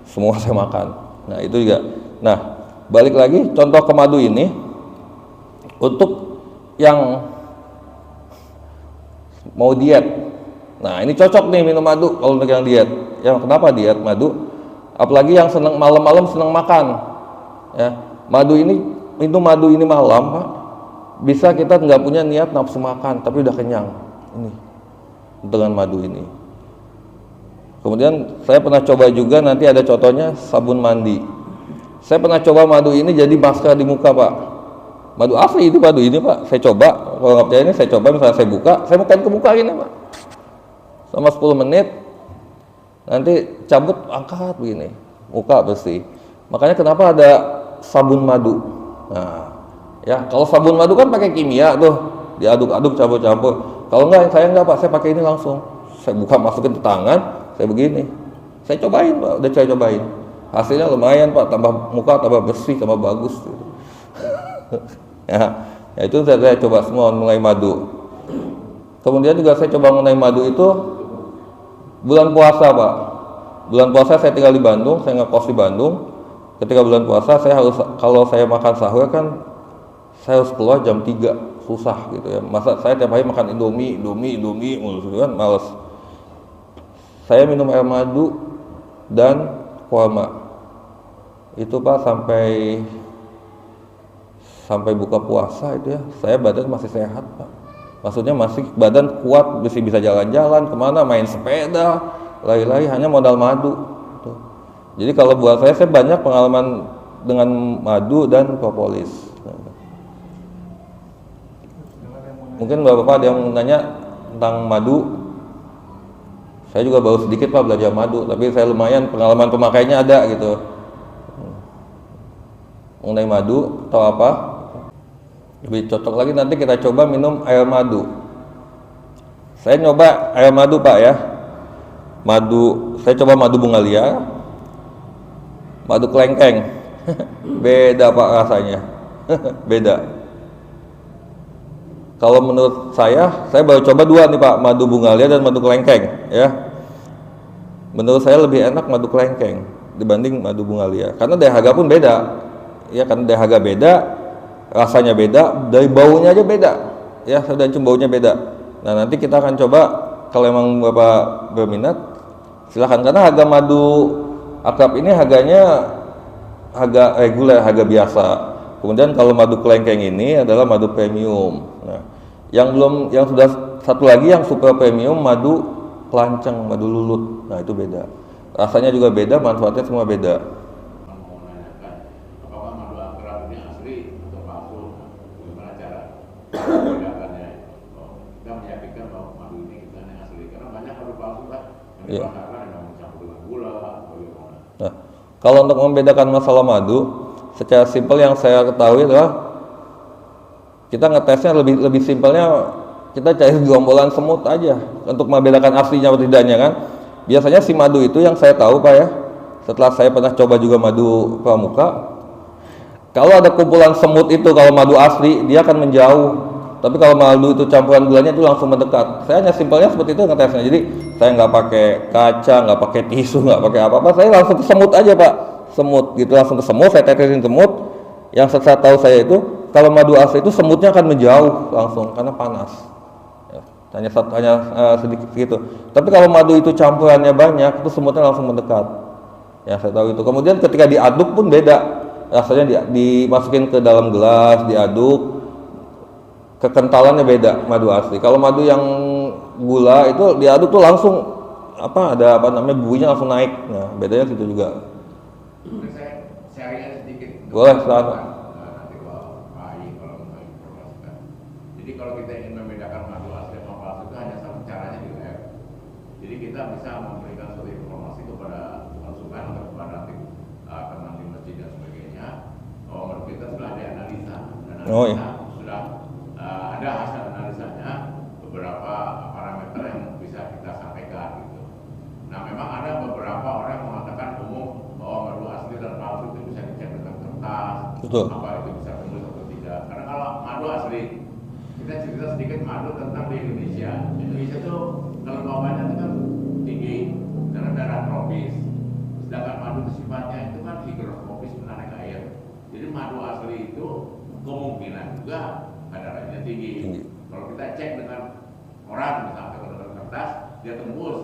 Semua saya makan. Nah, itu juga. Nah, balik lagi contoh ke madu ini, untuk yang mau diet. Nah, ini cocok nih minum madu kalau untuk yang diet. Yang kenapa diet madu? Apalagi yang senang malam-malam senang makan. Ya, minum madu ini malam Pak, bisa kita nggak punya niat nafsu makan tapi udah kenyang ini dengan madu ini. Kemudian saya pernah coba juga, nanti ada contohnya sabun mandi. Saya pernah coba madu ini jadi masker di muka Pak. Madu asli itu madu ini Pak. Saya coba, kalau nggak percaya ini saya coba, misalnya saya buka, saya makan ke muka ini Pak. Selama 10 menit, nanti cabut angkat begini, muka bersih. Makanya kenapa ada sabun madu. Nah, ya kalau sabun madu kan pakai kimia tuh, diaduk-aduk, campur-campur. Kalau enggak, saya enggak Pak, saya pakai ini langsung. Saya buka, masukin ke tangan, saya begini. Saya cobain Pak, udah saya cobain. Hasilnya lumayan Pak, tambah muka tambah bersih, tambah bagus. Ya itu saya coba semua mengenai madu. Kemudian juga saya coba mengenai madu itu bulan puasa Pak. Bulan puasa saya tinggal di Bandung, saya ngekos di Bandung. Ketika bulan puasa saya harus, kalau saya makan sahur kan saya harus keluar jam 3, susah gitu ya. Masa saya tiap hari makan Indomie gitu kan, males. Saya minum air madu dan kurma. Itu Pak sampai buka puasa itu ya, saya badan masih sehat Pak. Maksudnya masih badan kuat, bisa jalan-jalan kemana, main sepeda, lari-lari, hanya modal madu. Jadi kalau buat saya banyak pengalaman dengan madu dan propolis. Mungkin Bapak ada yang nanya tentang madu. Saya juga baru sedikit Pak belajar madu, tapi saya lumayan pengalaman pemakainya ada gitu. Mengenai madu atau apa? Lebih cocok lagi nanti kita coba minum air madu. Saya nyoba air madu Pak ya. Saya coba madu bunga liar, madu kelengkeng. Beda Pak rasanya. Beda. Kalau menurut saya baru coba 2 nih Pak, madu bunga liar dan madu kelengkeng ya. Menurut saya lebih enak madu kelengkeng dibanding madu bunga liar. Karena dahaga pun beda. Ya kan, dahaga beda, rasanya beda, dari baunya aja beda. Ya, sudah cium baunya beda. Nah, nanti kita akan coba, kalau emang Bapak berminat, silahkan. Karena harga madu akrab ini harganya harga reguler, harga biasa. Kemudian kalau madu kelengkeng ini adalah madu premium. Nah, yang sudah satu lagi yang super premium, madu kelanceng, madu lulut. Nah, itu beda. Rasanya juga beda, manfaatnya semua beda. Ya. Nah, kalau untuk membedakan masalah madu, secara simpel yang saya ketahui adalah kita ngetesnya lebih simpelnya, kita cari gerombolan semut aja untuk membedakan aslinya atau tidaknya kan. Biasanya si madu itu yang saya tahu Pak ya, setelah saya pernah coba juga madu pramuka, kalau ada kumpulan semut itu, kalau madu asli dia akan menjauh. Tapi kalau madu itu campuran gulanya itu langsung mendekat. Saya hanya simpelnya seperti itu ngetesnya. Jadi saya nggak pakai kaca, nggak pakai tisu, nggak pakai apa-apa. Saya langsung ke semut aja Pak. semut gitu, langsung ke semut, saya tetesin semut. Yang saya tahu saya itu kalau madu asli itu semutnya akan menjauh langsung karena panas. Ya, hanya sedikit gitu. Tapi kalau madu itu campurannya banyak, itu semutnya langsung mendekat. Ya saya tahu itu. Kemudian ketika diaduk pun beda. Rasanya dimasukin ke dalam gelas, diaduk, kekentalannya beda madu asli. Kalau madu yang gula itu diaduk tuh langsung ada buihnya langsung naik. Nah bedanya situ juga. Saya sharing sedikit. Boleh, silakan. Nanti kalau Pak Ayi kalau mau informasikan. Jadi kalau kita ingin membedakan madu asli sama palsu itu hanya satu caranya di lab. Jadi kita bisa memberikan suatu informasi kepada konsumen atau kepada teman di masjid dan sebagainya. Bahwa madu kita sudah ada analisa. Dan analisa sudah ada hasil analisanya beberapa parameter yang bisa kita sampaikan gitu. Nah memang ada beberapa orang yang mengatakan umum bahwa madu asli dan palsu itu bisa dicek dengan kertas. Betul. Apa itu bisa tembus atau tidak? Karena kalau madu asli, kita cerita sedikit madu tentang di Indonesia. Indonesia tuh kelembabannya itu kan tinggi karena daerah tropis. Sedangkan madu itu sifatnya itu kan higrotropis, menarik air. Jadi madu asli itu kemungkinan juga kadarnya tinggi. Kalau kita cek dengan koran misalnya dengan kertas, dia tembus.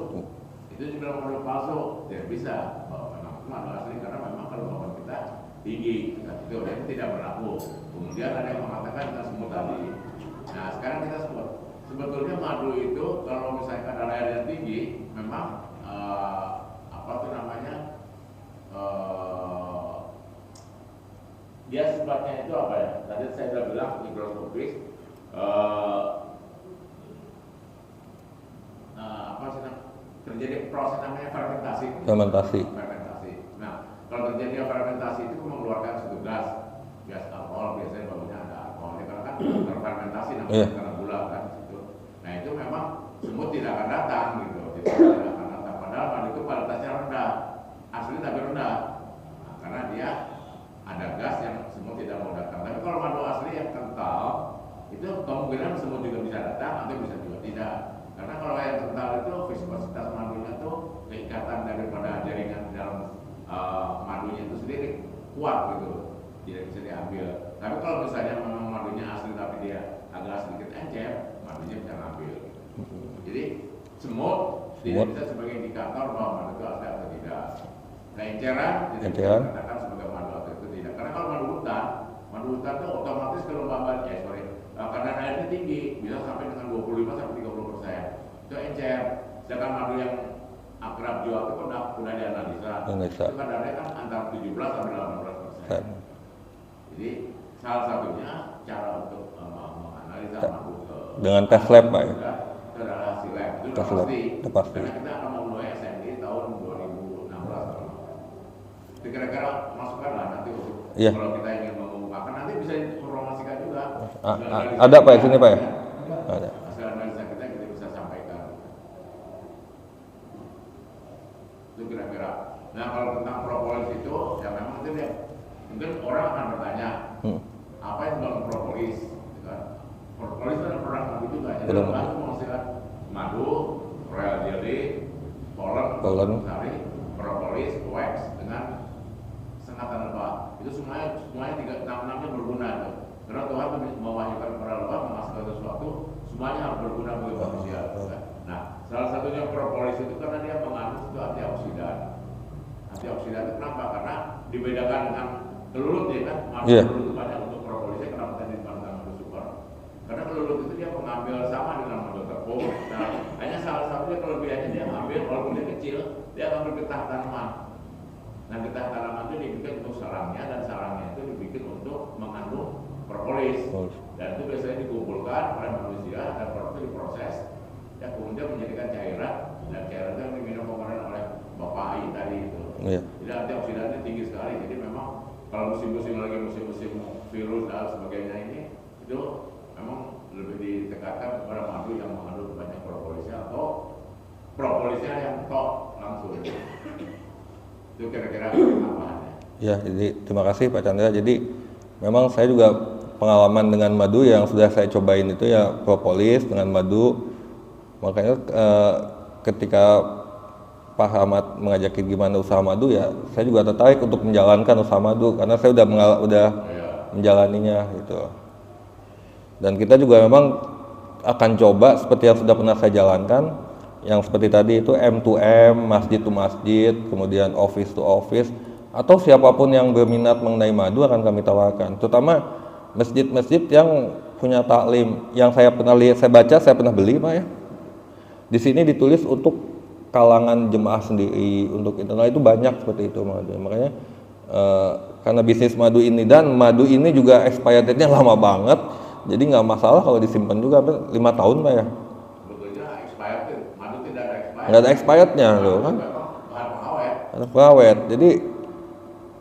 Itu juga madu palsu, tidak bisa. Memang itu madu asli karena memang kelembaban kita tinggi. Itu tidak berlaku. Kemudian ada yang mengatakan kita semut tadi. Nah sekarang kita sebut sebetulnya madu itu kalau misalnya kadar airnya tinggi, memang dia sifatnya itu apa ya? Tadi saya sudah bilang higrotropis. Terjadi proses namanya fermentasi. Fermentasi. Nah, kalau terjadi fermentasi itu mengeluarkan suatu gas alkohol, biasanya baunya ada alkoholnya karena kan terfermentasi namanya karena gula kan itu. Nah itu memang semut tidak akan datang gitu, tidak akan datang. Padahal madu itu kualitasnya rendah, asli tapi rendah, nah, karena dia ada gas yang semut tidak mau datang. Tapi kalau madu asli yang kental itu kemungkinan semut juga bisa datang atau bisa juga tidak. Karena kalau yang kental itu viskositas madunya tuh keikatan daripada jaringan di dalam madunya itu sendiri kuat gitu, tidak bisa diambil. Tapi kalau misalnya memang madunya asli tapi dia agak sedikit encer, madunya bisa ambil. Jadi semut tidak bisa sebagai indikator bahwa madu itu asli atau tidak. Keenceran tidak bisa dikatakan sebagai madu atau itu tidak. Karena kalau madu hutan itu otomatis kelembabannya, kadar airnya tinggi, bisa sampai dengan 25 sampai 30%. Itu encer. Sedangkan madu yang akrab jual itu udah dianalisa. Itu kadarnya kan antara 17 sampai 18%. Jadi salah satunya cara untuk menganalisa madu dengan tes lab, Pak ya. Itu adalah hasil lab. Itu pasti. Karena kita akan memulai SNI tahun 2016. Itu kira-kira masukan lah nanti untuk kalau kita ingin mengungkapkan nanti bisa informasikan juga. Ada Pak di sini Pak ya? Ada. Hasil analisa kita bisa sampaikan. Itu kira-kira. Nah kalau tentang propolis itu ya memang itu dia. Mungkin orang akan bertanya apa yang dalam propolis? Propolis itu ada produk madu juga. Jadi madu menghasilkan madu, royal jelly, pollen, sari, propolis, wax dengan sengatan lebah. Itu semuanya 6-6 berguna tuh. Karena Tuhan mewahyukan kepada lebah menghasilkan sesuatu, semuanya harus berguna bagi manusia. Nah, salah satunya propolis itu karena dia mengandung itu antioksidan. Antioksidan itu kenapa? Karena dibedakan dengan kelulut ya kan, madu kelulut itu banyak untuk propolisnya kenapa tadi dibandingkan madu super? Karena kelulut itu dia mengambil sama dengan madu tepung. Nah, hanya salah satunya kelebihannya dia ambil walaupun dia kecil, dia ambil getah tanaman. Nah, getah tanaman itu dibikin untuk sarangnya dan sarangnya itu dibikin untuk mengandung propolis. Dan itu biasanya dikumpulkan oleh manusia dan itu diproses. Ya kemudian menjadikan cairan dan cairan itu yang diminum kemarin oleh Bapak Ayi tadi itu. Jadi antioksidannya tinggi sekali. Jadi memang kalau musim-musim virus dan sebagainya ini itu memang lebih ditekatkan kepada madu yang mengandung banyak propolisnya atau propolisnya yang tok langsung. Itu kira-kira tambahannya. Ya, jadi terima kasih Pak Chandra. Jadi memang saya juga pengalaman dengan madu yang sudah saya cobain itu ya propolis dengan madu. Makanya ketika Pak Ahmad mengajakin gimana usaha madu, ya saya juga tertarik untuk menjalankan usaha madu karena saya udah menjalaninya gitu. Dan kita juga memang akan coba seperti yang sudah pernah saya jalankan, yang seperti tadi itu M2M, masjid to masjid, kemudian office to office, atau siapapun yang berminat mengenai madu akan kami tawarkan, terutama masjid-masjid yang punya taklim. Yang saya pernah lihat, saya baca, saya pernah beli Pak ya. Di sini ditulis untuk kalangan jemaah sendiri, untuk internal itu banyak seperti itu madu. Makanya karena bisnis madu ini dan madu ini juga expired date-nya lama banget, jadi nggak masalah kalau disimpan juga 5 tahun Pak ya. Sebetulnya expired, madu tidak ada expired. Nggak ada expirednya loh kan. Bahan pengawet. Ada pengawet. Jadi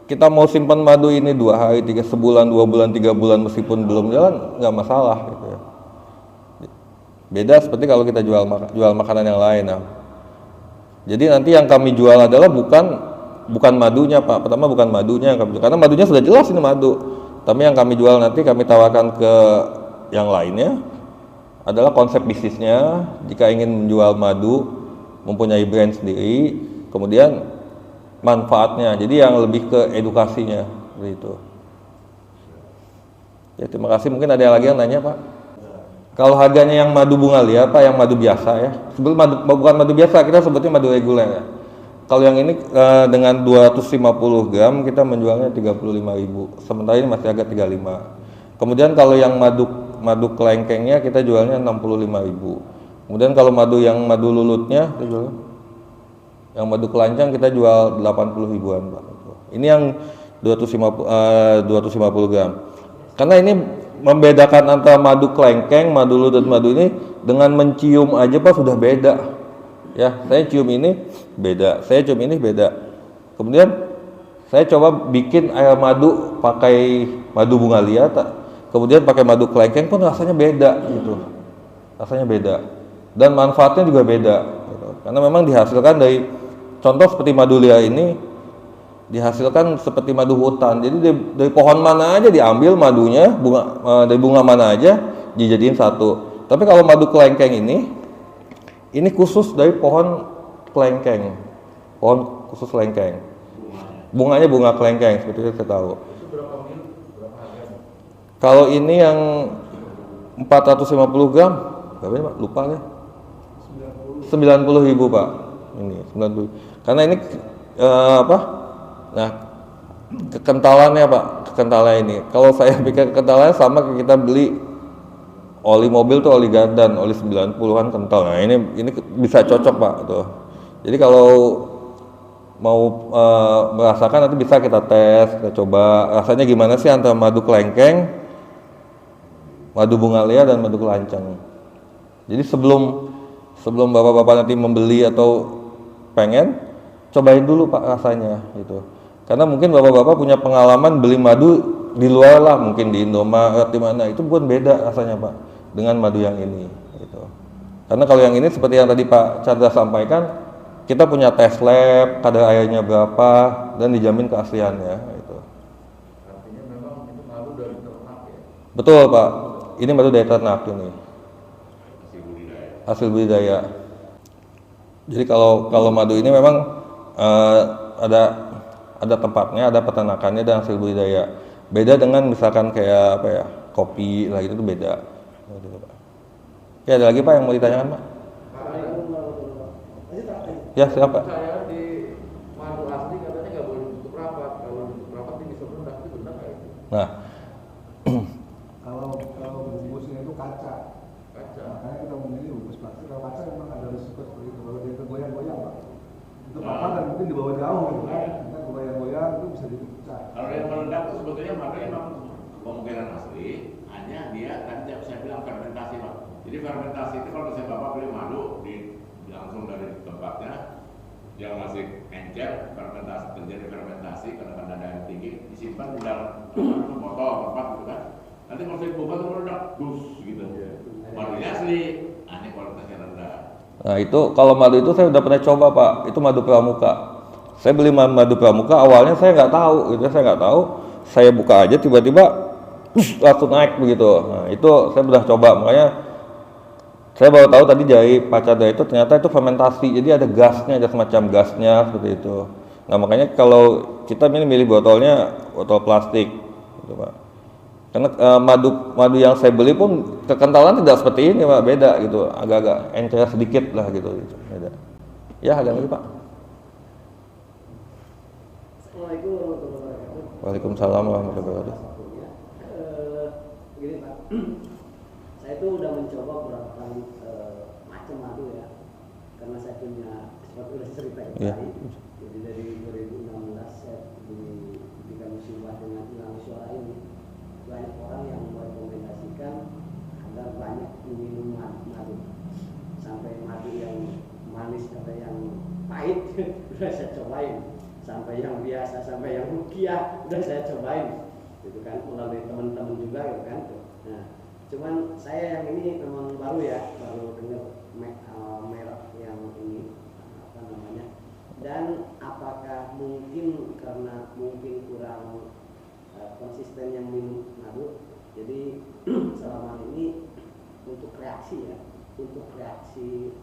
kita mau simpan madu ini 2 hari, 3 sebulan, 2 bulan, 3 bulan meskipun belum jalan nggak masalah gitu ya. Beda seperti kalau kita jual makanan yang lain. Nah. Jadi nanti yang kami jual adalah bukan madunya Pak. Pertama bukan madunya yang kami jual, karena madunya sudah jelas ini madu. Tapi yang kami jual nanti kami tawarkan ke yang lainnya adalah konsep bisnisnya. Jika ingin menjual madu, mempunyai brand sendiri, kemudian manfaatnya. Jadi yang lebih ke edukasinya gitu. Ya terima kasih. Mungkin ada yang lagi yang nanya Pak. Kalau harganya yang madu bunga liar Pak, yang madu biasa ya. Sebelum bukan madu biasa, kita sebutnya madu reguler ya. Kalau yang ini dengan 250 gram kita menjualnya 35.000. Sementara ini masih agak 35. Kemudian kalau yang madu kelengkengnya kita jualnya 65.000. Kemudian kalau yang madu lulutnya kita jual. Yang madu kelancang kita jual 80 ribuan Pak. Ini yang 250 gram. Karena ini membedakan antara madu kelengkeng, madu lulut dan madu ini dengan mencium aja Pak sudah beda. Ya, saya cium ini beda, saya cium ini beda. Kemudian saya coba bikin air madu pakai madu bunga liar, kemudian pakai madu kelengkeng pun rasanya beda gitu. Rasanya beda. Dan manfaatnya juga beda gitu. Karena memang dihasilkan dari contoh seperti madu liar ini dihasilkan seperti madu hutan. Jadi dari pohon mana aja diambil madunya, dari bunga mana aja dijadiin satu. Tapi kalau madu kelengkeng ini khusus dari pohon kelengkeng. Pohon khusus kelengkeng. Bunganya bunga kelengkeng seperti itu saya tahu. Kalau ini yang 450 gram berapa ya Pak? Lupa ya. 90.000 Pak. Ini 90. Karena ini Nah, kekentalannya Pak, kekentalannya ini. Kalau saya pikir kekentalannya sama kayak kita beli oli mobil tuh oli Gardan, oli 90-an kental. Nah, ini bisa cocok Pak tuh. Jadi kalau mau merasakan nanti bisa kita tes, kita coba rasanya gimana sih antara madu kelengkeng, madu bunga liar dan madu kelanceng. Jadi sebelum Bapak-bapak nanti membeli atau pengen cobain dulu Pak rasanya gitu. Karena mungkin bapak-bapak punya pengalaman beli madu di luar lah, mungkin di Indomaret di mana, itu bukan beda rasanya Pak dengan madu yang ini gitu. Karena kalau yang ini seperti yang tadi Pak Chandra sampaikan, kita punya tes lab, kadar airnya berapa dan dijamin keasliannya gitu. Artinya memang itu madu dari ternak ya. Betul Pak. Ini madu dari ternak ini. Hasil budidaya. Jadi kalau madu ini memang ada tempatnya, ada peternakannya dan hasil budidaya. Beda dengan misalkan kayak kopi lah itu beda. Oke, ada lagi Pak yang mau ditanyakan Pak? Ya siapa? Saya di madu asli katanya nggak boleh ditutup rapat. Kalau ditutup rapat ini bisa meledak, itu benar nggak itu? Nah, Kalau bungkusnya itu kaca. Kaca. Makanya kita memilih bungkus plastik. Kalau kaca memang ada risiko seperti itu. Kalau dia tergoyang-goyang Pak, itu papan dan mungkin dibawa jauh gitu kan. Kita goyang-goyang itu bisa dipecah. Kalau yang meledak itu sebetulnya madu memang kemungkinan asli, hanya dia tadi saya bilang fermentasi Pak. Jadi fermentasi itu kalau saya bapak beli madu langsung dari tempatnya, yang masih encer, terjadi fermentasi karena kadar air tinggi, disimpan di dalam botol tempat gitu kan. Nanti kalau saya buka itu meledak, dus gitu. Madunya asli, ini kualitasnya rendah. Nah itu kalau madu itu saya udah pernah coba Pak, itu madu pramuka. Saya beli madu pramuka, awalnya saya nggak tahu, saya buka aja tiba-tiba langsung naik begitu. Nah itu saya udah coba, makanya Saya baru tahu tadi dari Pak Chandra itu ternyata itu fermentasi, jadi ada gasnya, ada semacam gasnya seperti itu. Nah makanya kalau kita milih botolnya botol plastik, gitu Pak. Karena madu yang saya beli pun kekentalan tidak seperti ini Pak, beda gitu, agak-agak encer sedikit lah gitu, beda. Ya ada lagi Pak. Assalamualaikum warahmatullahi wabarakatuh. Waalaikumsalam warahmatullahi wabarakatuh. Begini Pak, saya itu udah mencoba beberapa kali macam madu ya, karena saya punya seperti udah cerita tadi. Iya. Jadi dari 2016 saya ketika musibah dengan hilang suara ini, banyak orang yang merekomendasikan agar banyak minum madu, sampai madu yang manis atau yang pahit udah saya cobain, sampai yang biasa, sampai yang rukiah udah saya cobain, gitu kan, melalui teman-teman juga gitu kan. Nah, cuman saya yang ini memang baru ya, baru dengar merek yang ini apa namanya, dan apakah mungkin karena mungkin kurang konsisten yang minum madu, jadi selama ini untuk reaksi ya, untuk reaksi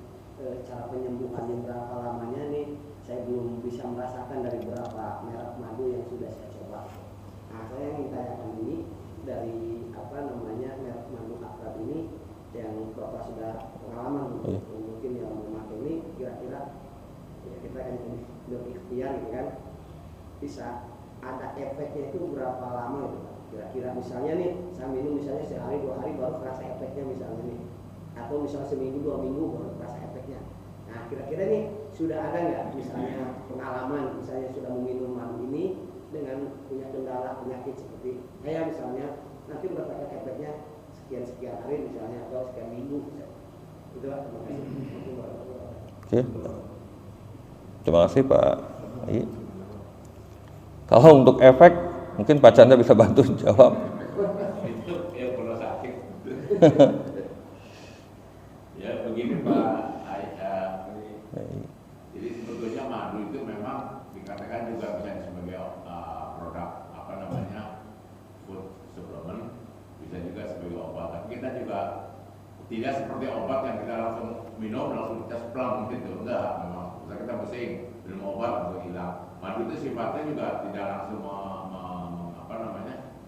cara penyembuhannya berapa lamanya nih, saya belum bisa merasakan dari berapa merek madu yang sudah saya coba. Nah, saya ingin tanyakan ini dari apa namanya merek madu Akrab ini yang Bapak sudah pengalaman mungkin yang memakai ini, kira-kira ya kita kan berikhtiar gitu kan, bisa ada efeknya itu berapa lama gitu Pak? Kira-kira misalnya nih saya minum misalnya sehari 2 hari baru terasa efeknya misalnya nih, atau misalnya seminggu 2 minggu baru terasa efeknya. Nah kira-kira nih sudah ada nggak misalnya pengalaman, misalnya sudah meminum madu ini dengan punya kendala penyakit seperti saya misalnya, nanti udah pakai efeknya sekian hari misalnya atau sekian minggu misalnya. Itu Pak, terima kasih. Oke. Terima kasih Pak. Kalau untuk efek, mungkin Pak Chandra bisa bantu jawab. Itu ya kalau sakit. Ya begini Pak, jadi sebetulnya madu itu memang dikatakan juga bisa sebagai produk apa namanya food supplement, bisa juga sebagai obat. Tapi kita juga tidak seperti obat yang kita langsung minum langsung kita seplong gitu, enggak. Memang bisa kita pusing minum obat langsung hilang. Madu itu sifatnya juga tidak langsung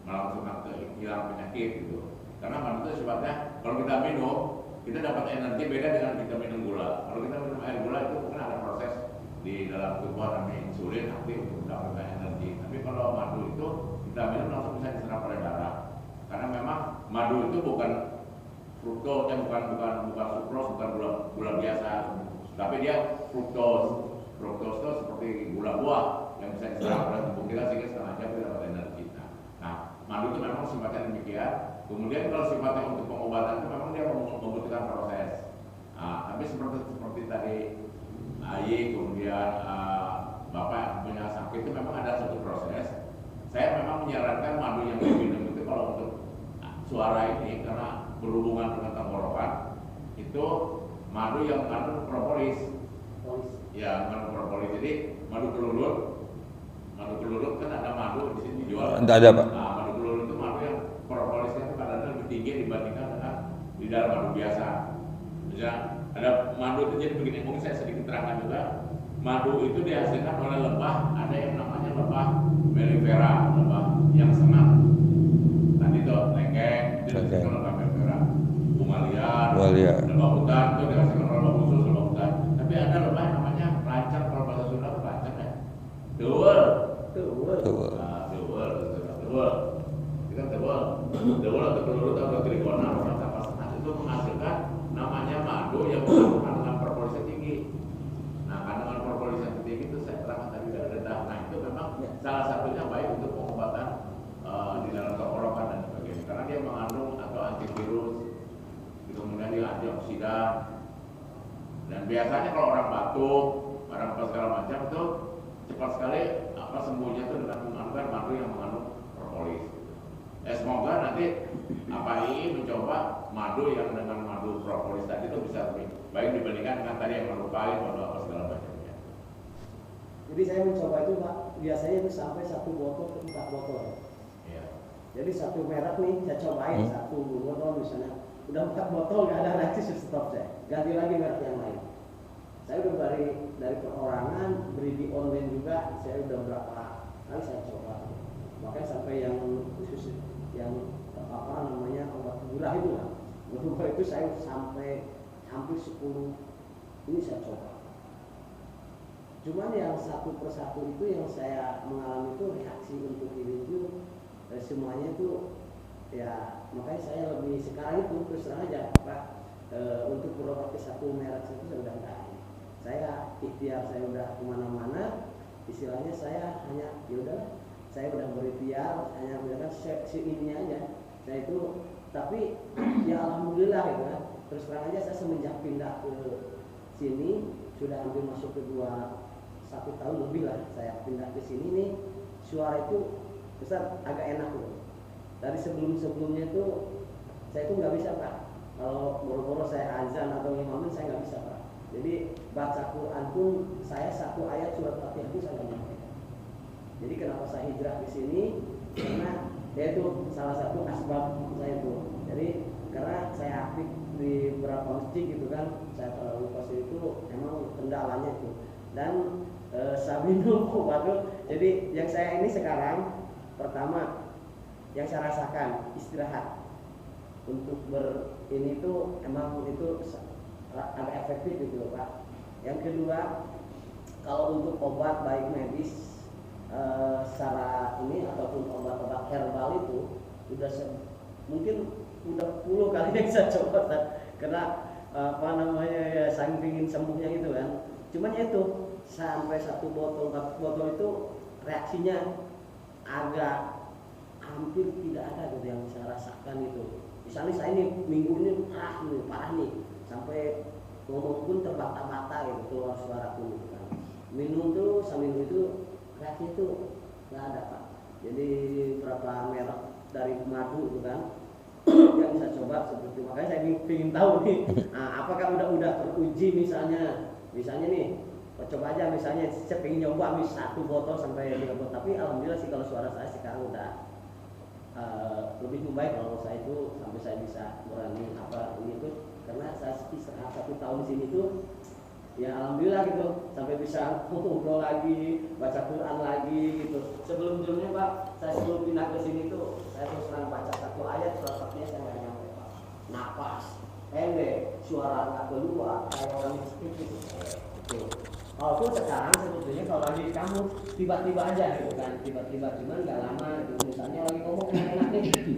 melangsungkan hilang penyakit gitu. Karena madu itu sifatnya kalau kita minum kita dapat energi beda dengan kita minum gula. Kalau kita minum air gula itu kan ada proses di dalam tubuh namanya insulin aktif untuk mendapatkan energi. Tapi kalau madu itu kita minum langsung bisa diserap oleh darah. Karena memang madu itu bukan fruktose, bukan sukrose, bukan gula biasa, tapi dia fruktose. Fruktose itu seperti gula buah yang bisa diserap oleh tubuh kita sehingga setengah jam kita dapat energi. Nah, madu itu memang sifatnya demikian. Kemudian kalau sifatnya untuk pengobatan itu memang dia membutuhkan proses. Nah, tapi seperti tadi Ayi, kemudian Bapak yang punya sakit itu memang ada satu proses. Saya memang menyarankan madu yang diminum itu kalau untuk suara ini karena berhubungan dengan tenggorokan itu madu yang mengandung propolis. Ya, madu propolis. Jadi madu kelulut kan ada madu di sini dijual. Tidak ada Pak. Nah, madu kelulut itu madu yang propolisnya itu kadang-kadang lebih tinggi dibandingkan dengan di dalam madu biasa. Misalnya ada madu itu jadi begini, mungkin saya sedikit terangkan juga. Madu itu dihasilkan oleh lebah, ada yang namanya lebah mellifera, lebah yang senang. Tadi itu lengkeng, itu dihasilkan oleh lebah mellifera. Bunga liar, lebah hutan itu dihasilkan oleh lebah khusus, lebah hutan. Tapi ada lebah yang namanya pelancong, kalau bahasa Sunda itu pelancong ya. Dewel. Nah, dewel. Kita dewel atau kelulut atau trigona atau apa itu menghasilkan namanya madu yang mengandung kandungan propolisnya tinggi. Nah, kandungan propolisnya tinggi itu saya terangkan tadi sudah rendah. Nah, itu memang salah satunya baik untuk pengobatan di dalam tenggorokan dan sebagainya. Karena dia mengandung atau antivirus, kemudian dia antioksidan. Dan biasanya kalau orang batuk, orang apa segala macam itu cepat sekali sembuhnya itu dengan menggunakan madu yang mengandung propolis. Semoga nanti ini mencoba madu yang dengan madu propolis tadi itu bisa lebih baik dibandingkan dengan tadi yang madu pahit, madu apa segala macamnya. Jadi saya mencoba itu Pak, biasanya itu sampai 1 botol ke 4 botol. Iya. Jadi satu merek nih saya cobain 1 botol misalnya udah 4 botol nggak ada reaksi, stop saya, ganti lagi merek yang lain. Saya udah dari perorangan, beri di online juga, saya udah berapa kali saya coba. Makanya sampai yang khusus yang apa namanya obat gurah itu lah, berubah itu saya sampai hampir 10 ini saya coba. Cuman yang satu persatu itu yang saya mengalami itu reaksi untuk ini itu semuanya itu ya, makanya saya lebih sekarang itu terus terang aja Pak, untuk berobat ke satu merek itu saya udah enggak. Saya ikhtiar, saya udah kemana-mana, istilahnya saya hanya yaudah, saya udah berikhtiar hanya berikan si ini aja. Saya itu tapi ya alhamdulillah gitu kan. Terus terang aja saya semenjak pindah ke sini sudah hampir masuk ke 1 tahun lebih lah saya pindah ke sini nih, suara itu besar agak enak loh. Dari sebelumnya itu saya itu nggak bisa Pak, kalau boro-boro saya azan atau imamin saya nggak bisa Pak. Jadi baca Quran pun saya 1 ayat surat Fatihah itu saya nggak nyampe. Jadi kenapa saya hijrah ke sini? Karena itu salah satu asbab saya itu. Jadi karena saya aktif di beberapa masjid gitu kan, saya terlalu pas itu emang kendalanya itu. Dan saya minum obat. Jadi yang saya ini sekarang pertama yang saya rasakan istirahat untuk ini itu emang itu agak efektif gitu Pak. Yang kedua, kalau untuk obat baik medis secara ini ataupun obat-obat herbal itu mungkin udah 10 kali yang saya coba karena apa namanya ya saking pingin sembuhnya gitu kan. Cuman ya itu sampai 1 botol itu reaksinya agak hampir tidak ada gitu yang saya rasakan itu. Misalnya saya ini minggu ini parah nih sampai ngomong pun terbata-bata gitu, keluar suara pun gitu kan. Minum tuh sambil itu reaksi itu nggak ada Pak. Jadi berapa merek dari madu itu kan yang saya coba seperti, makanya saya ingin tahu nih apakah udah teruji misalnya nih coba aja misalnya saya pengen nyoba 1 botol sampai 3 botol, tapi alhamdulillah sih kalau suara saya sekarang udah lebih membaik kalau saya itu sampai saya bisa berani apa ini tuh, karena saya istirahat 1 tahun di sini tuh ya alhamdulillah gitu sampai bisa ngobrol lagi, baca Quran lagi gitu. Sebelumnya Pak, saya sebelum pindah ke sini tuh saya terus terang baca 1 ayat surat Fatihah saya nggak nyampe Pak. Napas pendek, suara nggak keluar kayak orang miskin gitu. Walaupun sekarang sebetulnya kalau lagi kamu tiba-tiba aja gitu kan, tiba-tiba cuman nggak lama gitu. Misalnya lagi ngomong enak nih,